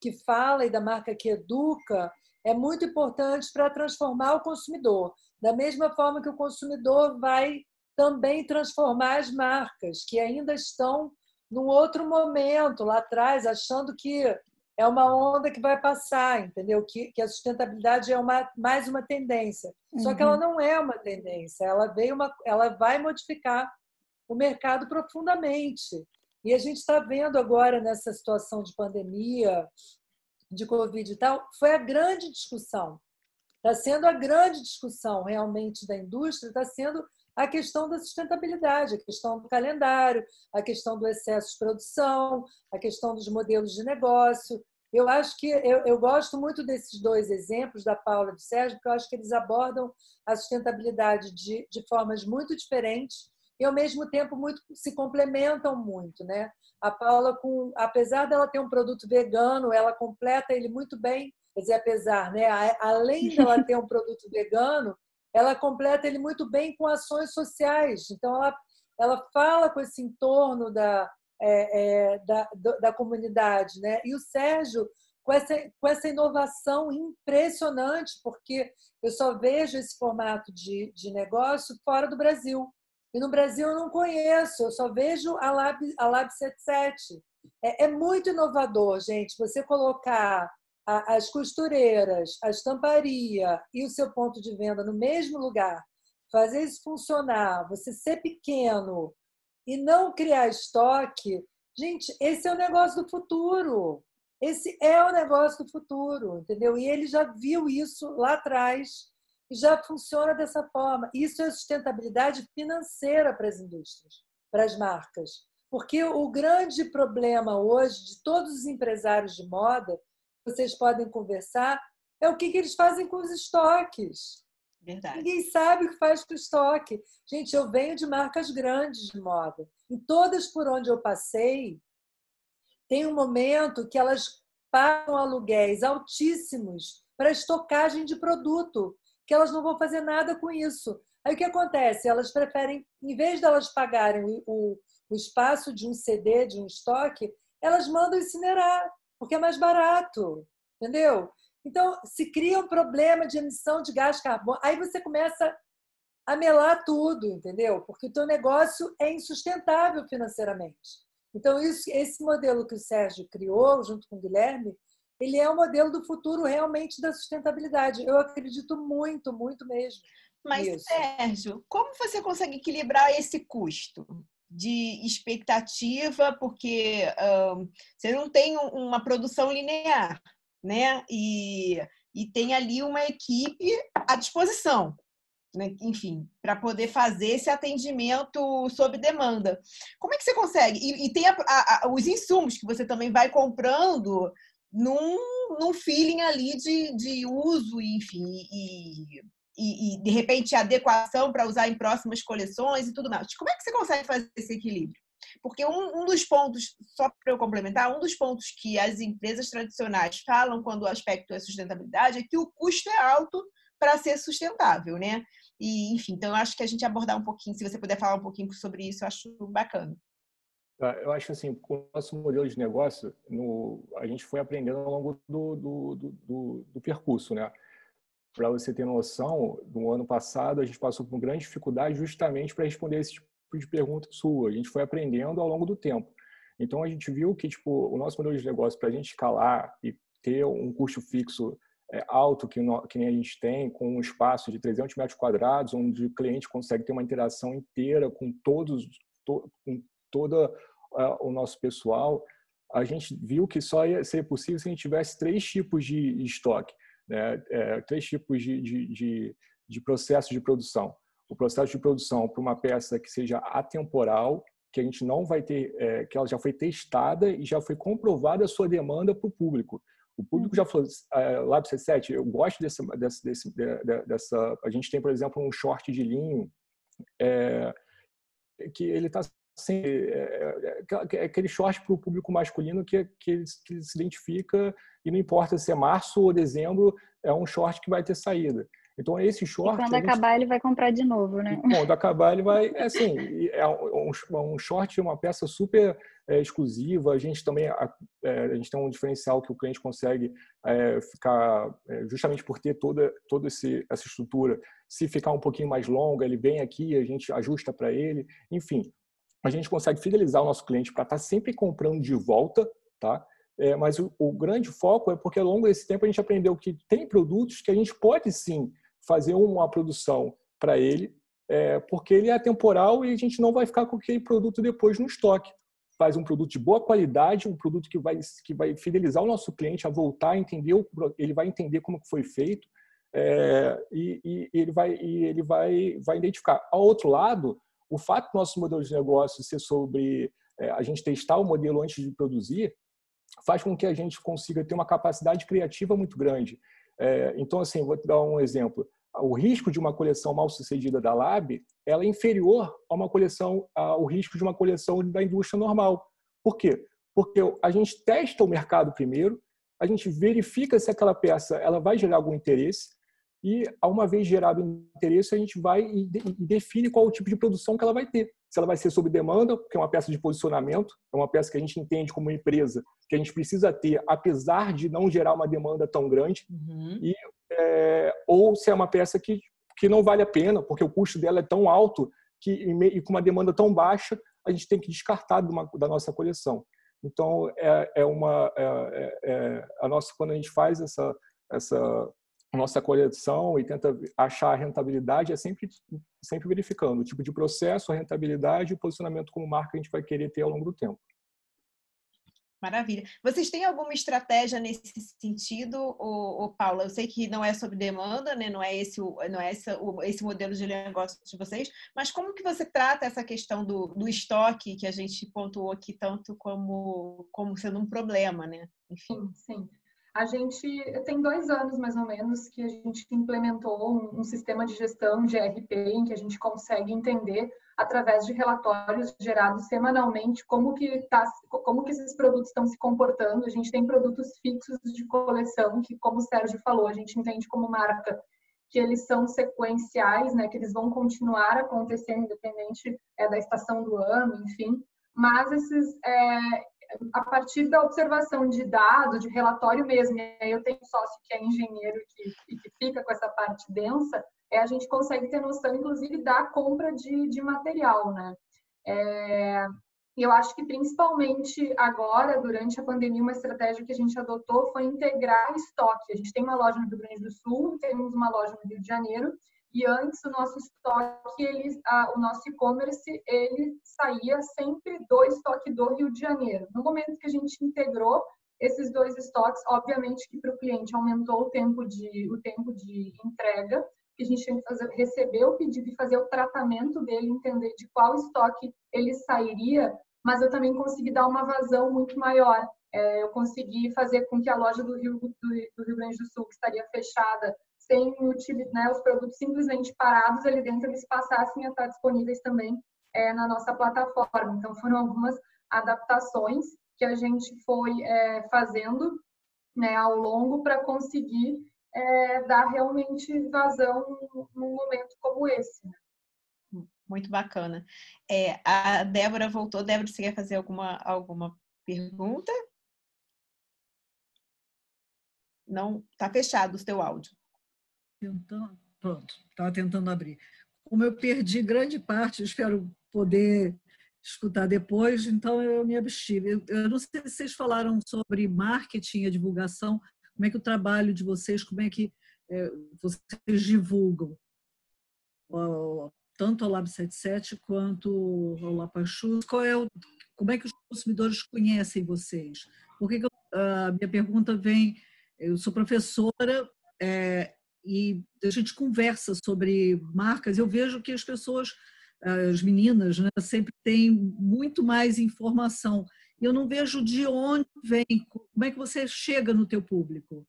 Speaker 5: que fala e da marca que educa é muito importante para transformar o consumidor. Da mesma forma que o consumidor vai também transformar as marcas, que ainda estão num outro momento lá atrás, achando que é uma onda que vai passar, entendeu? Que a sustentabilidade é mais uma tendência. Só que ela não é uma tendência, ela vai modificar o mercado profundamente. E a gente está vendo agora, nessa situação de pandemia, de Covid e tal, foi a grande discussão. Está sendo a grande discussão realmente da indústria, está sendo a questão da sustentabilidade, a questão do calendário, a questão do excesso de produção, a questão dos modelos de negócio. Eu acho que eu gosto muito desses dois exemplos, da Paula e do Sérgio, porque eu acho que eles abordam a sustentabilidade de formas muito diferentes e, ao mesmo tempo, se complementam muito, né? A Paula, apesar dela ter um produto vegano, ela completa ele muito bem. Quer dizer, apesar, né? Além dela ter um produto vegano, ela completa ele muito bem com ações sociais. Então, ela fala com esse entorno da comunidade, né? E o Sérgio, com essa inovação impressionante, porque eu só vejo esse formato de negócio fora do Brasil. E no Brasil eu não conheço, eu só vejo a Lab 77. É muito inovador, gente, você colocar as costureiras, a estamparia e o seu ponto de venda no mesmo lugar, fazer isso funcionar, você ser pequeno e não criar estoque. Gente, esse é o negócio do futuro. Esse é o negócio do futuro, entendeu? E ele já viu isso lá atrás e já funciona dessa forma. Isso é sustentabilidade financeira para as indústrias, para as marcas. Porque o grande problema hoje de todos os empresários de moda, vocês podem conversar, é o que eles fazem com os estoques.
Speaker 7: Verdade.
Speaker 5: Ninguém sabe o que faz com o estoque. Gente, eu venho de marcas grandes de moda. Em todas por onde eu passei, tem um momento que elas pagam aluguéis altíssimos para estocagem de produto, que elas não vão fazer nada com isso. Aí o que acontece? Elas preferem, em vez de elas pagarem o espaço de um CD, de um estoque, elas mandam incinerar, porque é mais barato, entendeu? Então, se cria um problema de emissão de gás carbônico, aí você começa a melar tudo, entendeu? Porque o teu negócio é insustentável financeiramente. Então, esse modelo que o Sérgio criou, junto com o Guilherme, ele é o modelo do futuro realmente da sustentabilidade. Eu acredito muito, muito mesmo.
Speaker 7: Mas,
Speaker 5: nisso.
Speaker 7: Sérgio, como você consegue equilibrar esse custo de expectativa? Porque você não tem uma produção linear, né? E tem ali uma equipe à disposição, né? Enfim, para poder fazer esse atendimento sob demanda. Como é que você consegue? E tem os insumos que você também vai comprando num feeling ali de uso, enfim, e de repente adequação para usar em próximas coleções e tudo mais. Como é que você consegue fazer esse equilíbrio? Porque um dos pontos, só para eu complementar, um dos pontos que as empresas tradicionais falam quando o aspecto é sustentabilidade é que o custo é alto para ser sustentável, né? E, enfim, então eu acho que a gente abordar um pouquinho, se você puder falar um pouquinho sobre isso, eu acho bacana.
Speaker 8: Eu acho assim, com o nosso modelo de negócio, a gente foi aprendendo ao longo do percurso, né? Para você ter noção, no ano passado a gente passou por uma grande dificuldade justamente para responder esse tipo de pergunta sua. A gente foi aprendendo ao longo do tempo. Então a gente viu que tipo o nosso modelo de negócio para a gente escalar e ter um custo fixo alto que nem a gente tem, com um espaço de 300 metros quadrados, onde o cliente consegue ter uma interação inteira com com todo o nosso pessoal, a gente viu que só ia ser possível se a gente tivesse 3 tipos de estoque, né? 3 tipos de processo de produção. O processo de produção para uma peça que seja atemporal, que a gente não vai ter, que ela já foi testada e já foi comprovada a sua demanda para o público. O público já falou, Lab C7, eu gosto dessa... A gente tem, por exemplo, um short de linho que ele está sem... aquele short para o público masculino que ele se identifica e não importa se é março ou dezembro, é um short que vai ter saída. Então, esse short...
Speaker 6: E quando acabar, ele vai comprar de novo, né?
Speaker 8: Quando acabar, ele vai... um short é uma peça super exclusiva. A gente também a gente tem um diferencial que o cliente consegue ficar... justamente por ter toda essa estrutura. Se ficar um pouquinho mais longa, ele vem aqui, a gente ajusta para ele. Enfim, a gente consegue fidelizar o nosso cliente para estar sempre comprando de volta, tá? Mas o grande foco é porque ao longo desse tempo a gente aprendeu que tem produtos que a gente pode sim fazer uma produção para ele, porque ele é atemporal e a gente não vai ficar com aquele produto depois no estoque. Faz um produto de boa qualidade, um produto que vai fidelizar o nosso cliente a voltar a entender, ele vai entender como foi feito e ele vai identificar. Ao outro lado, o fato do nosso modelo de negócio ser sobre a gente testar o modelo antes de produzir, faz com que a gente consiga ter uma capacidade criativa muito grande. Então, assim, vou te dar um exemplo. O risco de uma coleção mal sucedida da Lab, ela é inferior ao risco de uma coleção da indústria normal. Por quê? Porque a gente testa o mercado primeiro, a gente verifica se aquela peça ela vai gerar algum interesse e, uma vez gerado o interesse, a gente vai e define qual o tipo de produção que ela vai ter. Se ela vai ser sob demanda, que é uma peça de posicionamento, é uma peça que a gente entende como empresa, que a gente precisa ter, apesar de não gerar uma demanda tão grande, ou se é uma peça que não vale a pena, porque o custo dela é tão alto e com uma demanda tão baixa, a gente tem que descartar da nossa coleção. Então, quando a gente faz a nossa coleção e tenta achar a rentabilidade, é sempre verificando o tipo de processo, a rentabilidade e o posicionamento como marca que a gente vai querer ter ao longo do tempo.
Speaker 7: Maravilha. Vocês têm alguma estratégia nesse sentido, Paula? Eu sei que não é sob demanda, né? Não é esse modelo de negócio de vocês, mas como que você trata essa questão do estoque que a gente pontuou aqui tanto como sendo um problema, né? Enfim.
Speaker 4: Sim. A gente tem 2 anos, mais ou menos, que a gente implementou um sistema de gestão de ERP em que a gente consegue entender, através de relatórios gerados semanalmente, como que esses produtos estão se comportando. A gente tem produtos fixos de coleção, que, como o Sérgio falou, a gente entende como marca que eles são sequenciais, né, que eles vão continuar acontecendo independente da estação do ano, enfim. Mas a partir da observação de dados, de relatório mesmo, e aí eu tenho um sócio que é engenheiro e que fica com essa parte densa, a gente consegue ter noção, inclusive, da compra de material, né? Eu acho que, principalmente agora, durante a pandemia, uma estratégia que a gente adotou foi integrar estoque. A gente tem uma loja no Rio Grande do Sul, temos uma loja no Rio de Janeiro, e antes o nosso estoque, o nosso e-commerce, ele saía sempre do estoque do Rio de Janeiro. No momento que a gente integrou esses 2 estoques, obviamente que para o cliente aumentou o tempo de entrega, que a gente tem que receber o pedido e fazer o tratamento dele, entender de qual estoque ele sairia, mas eu também consegui dar uma vazão muito maior. Eu consegui fazer com que a loja do Rio Grande do Sul, que estaria fechada, sem os produtos simplesmente parados ali dentro, eles passassem a estar disponíveis também na nossa plataforma. Então, foram algumas adaptações que a gente foi fazendo, né, ao longo para conseguir dar realmente vazão num momento como esse.
Speaker 7: Muito bacana. A Débora voltou. Débora, você quer fazer alguma pergunta? Não, está fechado o seu áudio.
Speaker 1: Pronto, estava tentando abrir. Como eu perdi grande parte, espero poder escutar depois, então eu me abstive. Eu não sei se vocês falaram sobre marketing e divulgação, como é que o trabalho de vocês, como é que vocês divulgam, tanto ao Lab 77 quanto ao Lapa Shoes, como é que os consumidores conhecem vocês? Porque a minha pergunta vem, eu sou professora e a gente conversa sobre marcas, eu vejo que as pessoas, as meninas, né, sempre têm muito mais informação. Eu não vejo de onde vem, como é que você chega no teu público.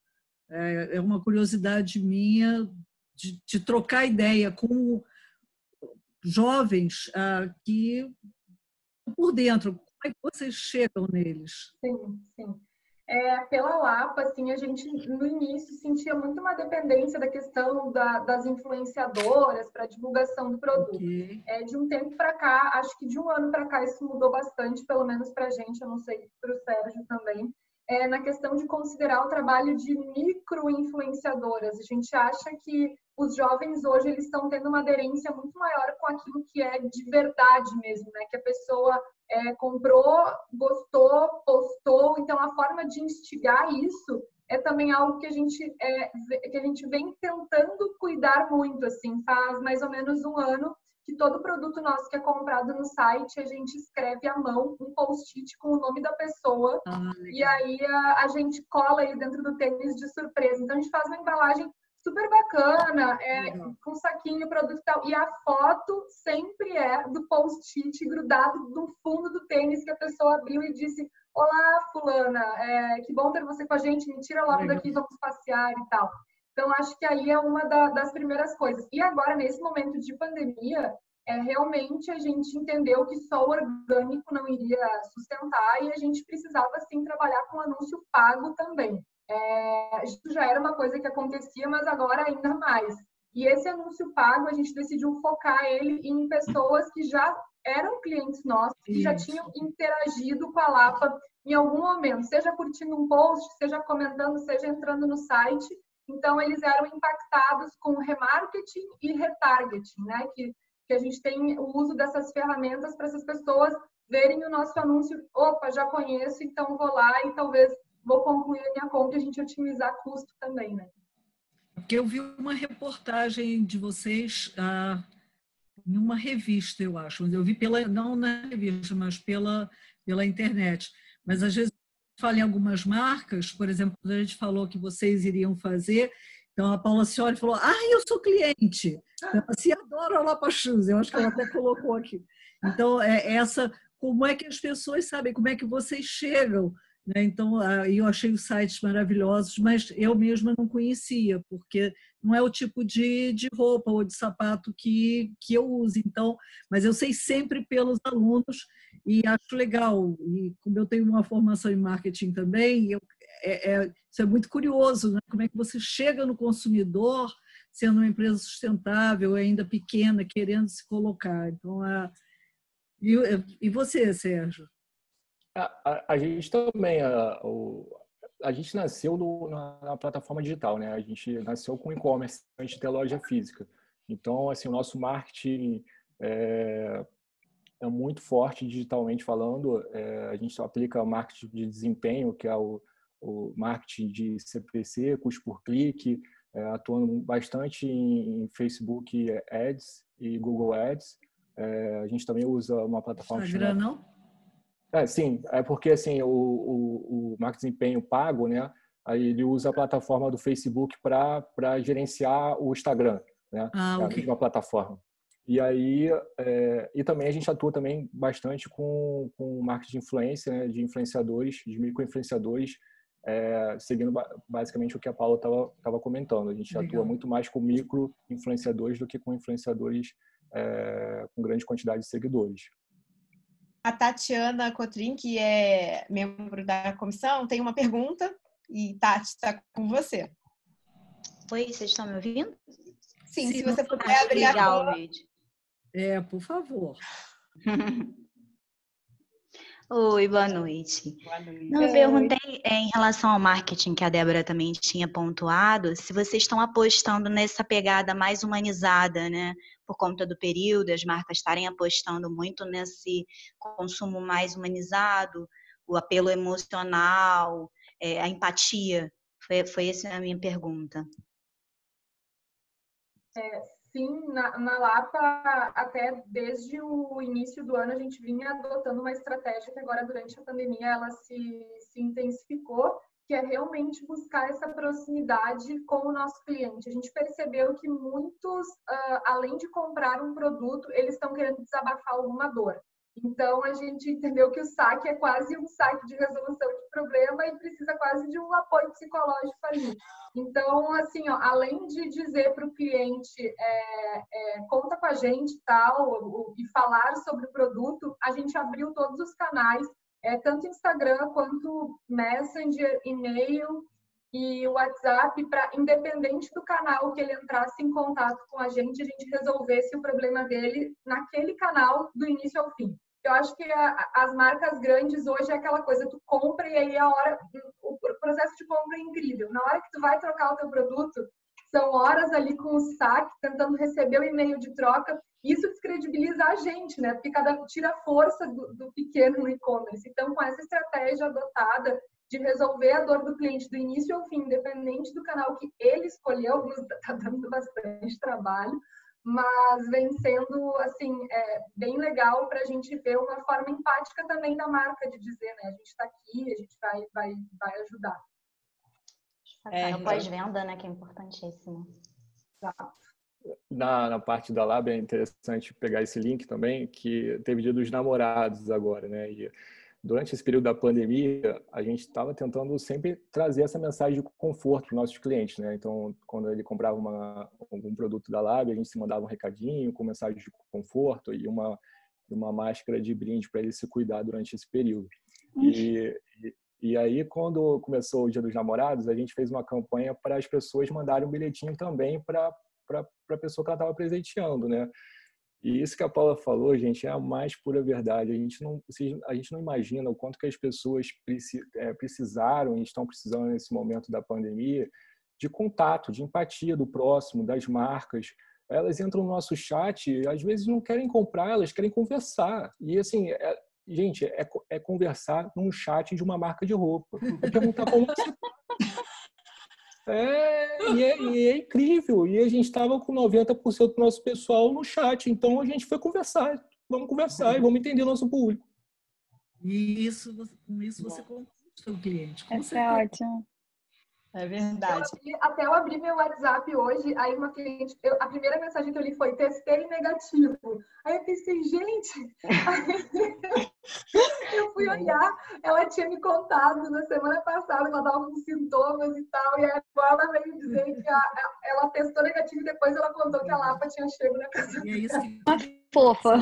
Speaker 1: É uma curiosidade minha de trocar ideia com jovens que por dentro, como é que vocês chegam neles?
Speaker 4: Sim. Pela Lapa, assim, a gente no início sentia muito uma dependência da questão das influenciadoras para divulgação do produto.
Speaker 1: Okay.
Speaker 4: De um tempo para cá, acho que de um ano para cá isso mudou bastante, pelo menos para a gente, eu não sei para o Sérgio também, na questão de considerar o trabalho de micro-influenciadoras. A gente acha que os jovens hoje eles estão tendo uma aderência muito maior com aquilo que é de verdade mesmo, né? Que a pessoa comprou, gostou, postou. Então, a forma de instigar isso é também algo que a gente vem tentando cuidar muito. Assim, faz mais ou menos um ano que todo produto nosso que é comprado no site, a gente escreve à mão um post-it com o nome da pessoa e aí a gente cola ele dentro do tênis de surpresa. Então, a gente faz uma embalagem super bacana, com saquinho, produto e tal. E a foto sempre é do post-it grudado no fundo do tênis que a pessoa abriu e disse: olá, fulana, que bom ter você com a gente, me tira logo daqui, vamos passear e tal. Então, acho que aí é uma das primeiras coisas. E agora, nesse momento de pandemia, realmente a gente entendeu que só o orgânico não iria sustentar e a gente precisava, sim, trabalhar com anúncio pago também. Isso já era uma coisa que acontecia, mas agora ainda mais. E esse anúncio pago, a gente decidiu focar ele em pessoas que já eram clientes nossos, que já tinham interagido com a Lapa em algum momento, seja curtindo um post, seja comentando, seja entrando no site. Então, eles eram impactados com remarketing e retargeting, né? Que a gente tem o uso dessas ferramentas para essas pessoas verem o nosso anúncio. Opa, já conheço, então vou lá e talvez vou concluir a minha compra e a gente otimizar custo também, né?
Speaker 1: Porque eu vi uma reportagem de vocês em uma revista, eu acho. Eu vi não na revista, mas pela internet. Mas às vezes falo em algumas marcas, por exemplo, quando a gente falou que vocês iriam fazer, então a Paula Cioli falou: eu sou cliente. Então, assim, adoro a Lapa Shoes. Eu acho que ela até colocou aqui. Então, como é que as pessoas sabem, como é que vocês chegam? Então, eu achei os sites maravilhosos, mas eu mesma não conhecia, porque não é o tipo de roupa ou de sapato que eu uso. Então, mas eu sei sempre pelos alunos e acho legal. E como eu tenho uma formação em marketing também, isso é muito curioso, né? Como é que você chega no consumidor sendo uma empresa sustentável, ainda pequena, querendo se colocar. Então, e você, Sérgio?
Speaker 8: A gente também, a gente nasceu na plataforma digital, né? A gente nasceu com e-commerce antes de ter loja física. Então, assim, o nosso marketing é muito forte digitalmente falando. A gente aplica marketing de desempenho, que é o marketing de CPC, custo por clique, atuando bastante em Facebook Ads e Google Ads. A gente também usa uma plataforma
Speaker 1: Instagram, não?
Speaker 8: Sim, porque assim, o marketing de desempenho pago, né? Aí ele usa a plataforma do Facebook para gerenciar o Instagram, né?
Speaker 1: Okay.
Speaker 8: Uma plataforma. E aí, e também a gente atua também bastante com marketing de influência, né? De influenciadores, de micro-influenciadores, seguindo basicamente o que a Paula estava comentando. A gente atua muito mais com micro-influenciadores do que com influenciadores com grande quantidade de seguidores.
Speaker 7: A Tatiana Cotrim, que é membro da comissão, tem uma pergunta. E, Tati, está com você.
Speaker 9: Oi, vocês estão me ouvindo?
Speaker 7: Sim, se você puder abrir a câmera.
Speaker 1: Por favor.
Speaker 9: Oi, boa noite.
Speaker 7: Boa noite.
Speaker 9: Não, eu perguntei em relação ao marketing que a Débora também tinha pontuado, se vocês estão apostando nessa pegada mais humanizada, né? Por conta do período, as marcas estarem apostando muito nesse consumo mais humanizado, o apelo emocional, a empatia. Foi essa a minha pergunta.
Speaker 4: Sim, na Lapa, até desde o início do ano, a gente vinha adotando uma estratégia que agora, durante a pandemia, ela se intensificou, que é realmente buscar essa proximidade com o nosso cliente. A gente percebeu que muitos, além de comprar um produto, eles estão querendo desabafar alguma dor. Então, a gente entendeu que o saque é quase um saque de resolução de problema e precisa quase de um apoio psicológico ali. Então, assim, além de dizer para o cliente, conta com a gente tal, e falar sobre o produto, a gente abriu todos os canais, tanto Instagram quanto Messenger, e-mail e WhatsApp, para, independente do canal que ele entrasse em contato com a gente resolvesse o problema dele naquele canal do início ao fim. Eu acho que as marcas grandes hoje é aquela coisa, tu compra e aí o processo de compra é incrível. Na hora que tu vai trocar o teu produto, são horas ali com o saque, tentando receber o e-mail de troca. Isso descredibiliza a gente, né? Porque tira a força do pequeno no e-commerce. Então, com essa estratégia adotada de resolver a dor do cliente do início ao fim, independente do canal que ele escolheu, nos está dando bastante trabalho, mas vem sendo, assim, bem legal para a gente ver uma forma empática também da marca de dizer, né? A gente está aqui, a gente vai ajudar.
Speaker 9: No pós-venda, né? Que é importantíssimo.
Speaker 4: Exato.
Speaker 8: Na parte da Lab é interessante pegar esse link também, que teve Dia dos Namorados agora, né? E durante esse período da pandemia, a gente estava tentando sempre trazer essa mensagem de conforto para os nossos clientes, né? Então, quando ele comprava algum produto da Lab, a gente se mandava um recadinho com mensagem de conforto e uma máscara de brinde para ele se cuidar durante esse período. E aí, quando começou o Dia dos Namorados, a gente fez uma campanha para as pessoas mandarem um bilhetinho também para a pessoa que ela estava presenteando, né? E isso que a Paula falou, gente, é a mais pura verdade. A gente não imagina o quanto que as pessoas precisaram e estão precisando nesse momento da pandemia de contato, de empatia do próximo, das marcas. Elas entram no nosso chat e às vezes não querem comprar, elas querem conversar. E assim, gente, é conversar num chat de uma marca de roupa. É perguntar como você tá. E é incrível. E a gente estava com 90% do nosso pessoal no chat. Então, a gente foi conversar. Vamos conversar e vamos entender o nosso público.
Speaker 1: E com isso você conquista o cliente.
Speaker 6: Isso é ótimo.
Speaker 7: É verdade.
Speaker 4: Até eu abri meu WhatsApp hoje, aí uma cliente, a primeira mensagem que eu li foi testei negativo. Aí eu pensei, gente, eu fui olhar, ela tinha me contado na semana passada que ela estava com sintomas e tal, e agora ela veio dizer que ela testou negativo e depois ela contou que a Lapa tinha chego na casa.
Speaker 1: E é isso que...
Speaker 6: Fofa.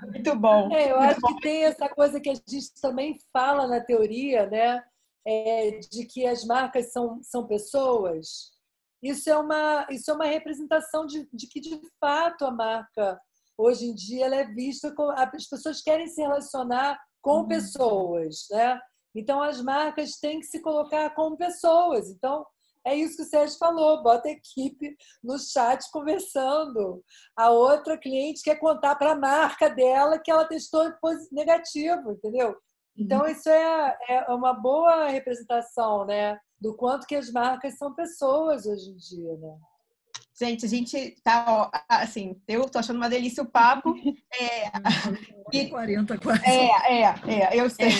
Speaker 7: Muito bom.
Speaker 5: Eu acho que tem essa coisa que a gente também fala na teoria, né? De que as marcas são pessoas. Isso é uma representação de que, de fato, a marca, hoje em dia, ela é vista como... As pessoas querem se relacionar com pessoas, né? Então, as marcas têm que se colocar como pessoas. Então, é isso que o Sérgio falou, bota a equipe no chat conversando. A outra cliente quer contar para a marca dela que ela testou negativo, entendeu? Então, isso é uma boa representação, né? Do quanto que as marcas são pessoas hoje em dia, né?
Speaker 7: Gente, a gente tá, assim, eu tô achando uma delícia o papo.
Speaker 1: 40 quase.
Speaker 7: Eu sei.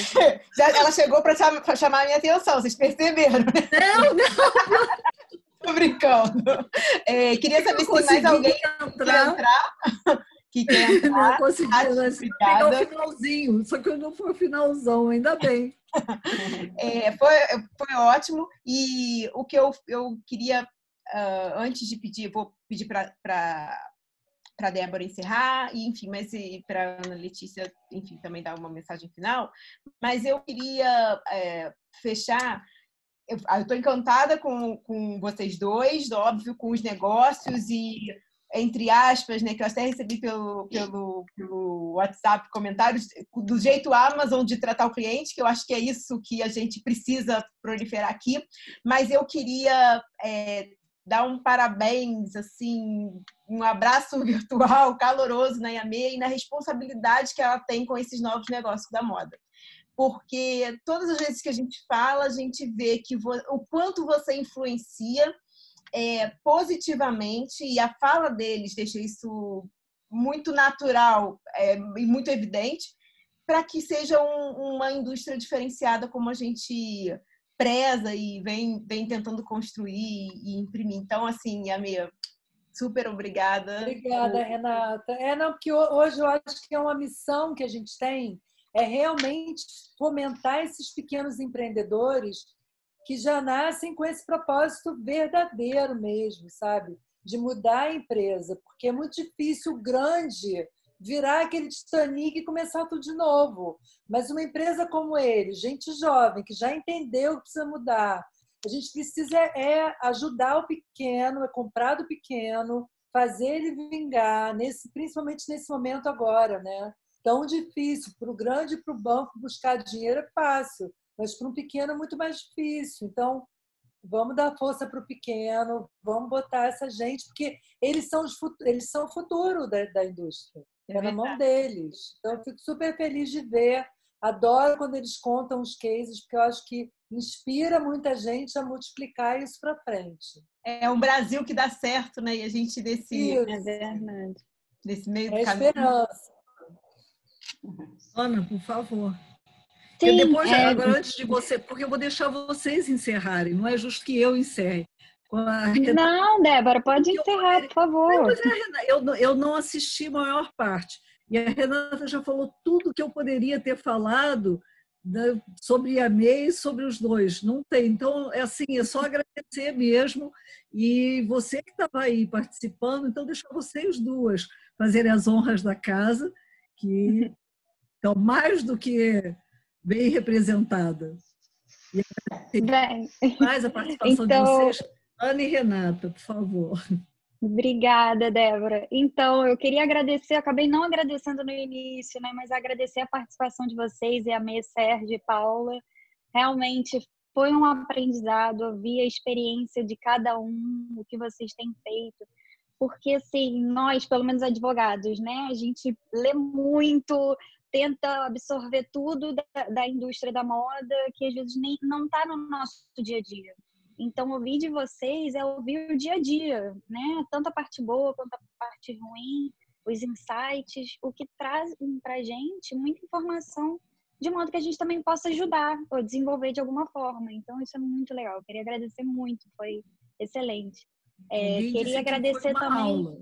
Speaker 7: Ela chegou para chamar a minha atenção, vocês perceberam, né? Não! Tô brincando. Queria saber se mais alguém quer entrar. Que quer entrar.
Speaker 1: Não consegui, pegar o finalzinho, só que não foi o finalzão, ainda bem.
Speaker 7: Foi ótimo. E o que eu queria, antes de pedir, vou pedir para a Débora encerrar, e, enfim, mas para a Ana Letícia, enfim, também dar uma mensagem final. Mas eu queria fechar. Eu estou encantada com vocês dois, óbvio, com os negócios e entre aspas, né, que eu até recebi pelo WhatsApp comentários, do jeito Amazon de tratar o cliente, que eu acho que é isso que a gente precisa proliferar aqui, mas eu queria dar um parabéns, assim, um abraço virtual caloroso na Yamê e na responsabilidade que ela tem com esses novos negócios da moda. Porque todas as vezes que a gente fala, a gente vê que o quanto você influencia positivamente, e a fala deles deixa isso muito natural e muito evidente, para que seja uma indústria diferenciada como a gente preza e vem tentando construir e imprimir. Então, assim, Yamê, super obrigada.
Speaker 5: Obrigada, Renata. Não, porque hoje eu acho que é uma missão que a gente tem, é realmente fomentar esses pequenos empreendedores que já nascem com esse propósito verdadeiro mesmo, sabe? De mudar a empresa, porque é muito difícil o grande virar aquele Titanic e começar tudo de novo. Mas uma empresa como ele, gente jovem, que já entendeu que precisa mudar, a gente precisa ajudar o pequeno, comprar do pequeno, fazer ele vingar, principalmente nesse momento agora, né? Tão difícil. Para o grande e para o banco buscar dinheiro é fácil, mas para um pequeno é muito mais difícil. Então, vamos dar força para o pequeno, vamos botar essa gente, porque eles são o futuro da indústria. É na mão deles. Então, eu fico super feliz de ver. Adoro quando eles contam os cases, porque eu acho que inspira muita gente a multiplicar isso para frente.
Speaker 7: É um Brasil que dá certo, né? E a gente desse meio do caminho.
Speaker 5: Esperança.
Speaker 1: Ana, por favor.
Speaker 6: Sim,
Speaker 1: Depois, agora, antes de você, porque eu vou deixar vocês encerrarem, não é justo que eu encerre.
Speaker 6: Não, Débora, pode encerrar, por favor.
Speaker 1: Eu não assisti a maior parte. E a Renata já falou tudo que eu poderia ter falado sobre a Yamê e sobre os dois. Não tem. Então, é só agradecer mesmo. E você que estava aí participando, então deixa vocês duas fazerem as honras da casa, que estão mais do que bem representadas. E mais a participação de vocês. Ana e Renata, por favor.
Speaker 6: Obrigada, Débora. Então, eu queria agradecer, acabei não agradecendo no início, né, mas agradecer a participação de vocês, Yamê, Sérgio e Paula. Realmente foi um aprendizado, ouvir a experiência de cada um, o que vocês têm feito. Porque, assim, nós, pelo menos advogados, né, a gente lê muito, tenta absorver tudo da indústria da moda, que às vezes nem não está no nosso dia a dia. Então, ouvir de vocês é ouvir o dia a dia, né? Tanto a parte boa quanto a parte ruim, os insights, o que traz para a gente muita informação, de modo que a gente também possa ajudar ou desenvolver de alguma forma. Então, isso é muito legal. Eu queria agradecer muito, foi excelente. Queria agradecer também.
Speaker 1: Aula.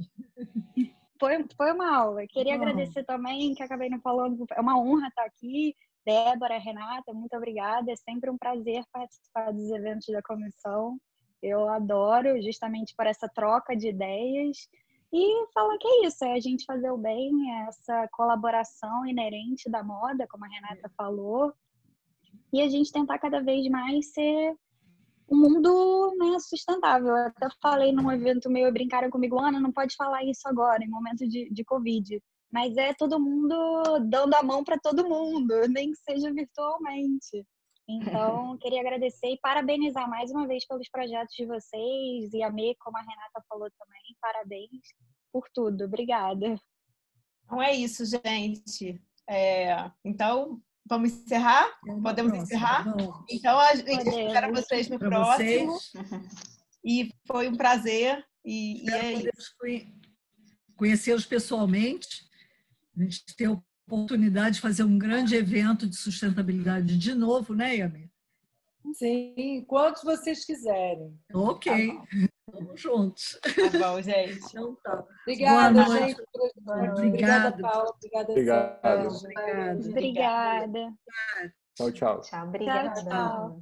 Speaker 6: Foi uma aula. Queria agradecer também, que acabei não falando, é uma honra estar aqui. Débora, Renata, muito obrigada. É sempre um prazer participar dos eventos da comissão. Eu adoro, justamente por essa troca de ideias. E falar que é isso, é a gente fazer o bem, é essa colaboração inerente da moda, como a Renata falou. E a gente tentar cada vez mais ser um mundo, né, sustentável. Eu até falei num evento meu, brincaram comigo, Ana, não pode falar isso agora, em momento de Covid. Mas é todo mundo dando a mão para todo mundo, nem que seja virtualmente. Então, queria agradecer e parabenizar mais uma vez pelos projetos de vocês. E a Yamê, como a Renata falou também, parabéns por tudo. Obrigada.
Speaker 7: Então é isso, gente. Então, vamos encerrar? Podemos encerrar?
Speaker 1: Vamos.
Speaker 7: Então, a gente espera vocês no próximo. E foi um prazer. E é isso.
Speaker 1: Conhecê-los pessoalmente. A gente ter a oportunidade de fazer um grande evento de sustentabilidade de novo, né, Yamê?
Speaker 5: Sim, quantos vocês quiserem.
Speaker 1: Ok, vamos juntos.
Speaker 7: Tá bom, gente.
Speaker 1: Então tá.
Speaker 5: Obrigada,
Speaker 1: Boa
Speaker 5: gente.
Speaker 1: noite.
Speaker 5: Obrigada, Paula. Obrigada, Sérgio.
Speaker 6: Obrigada.
Speaker 8: Tchau, tchau.
Speaker 2: Tchau, obrigada.
Speaker 6: Tchau.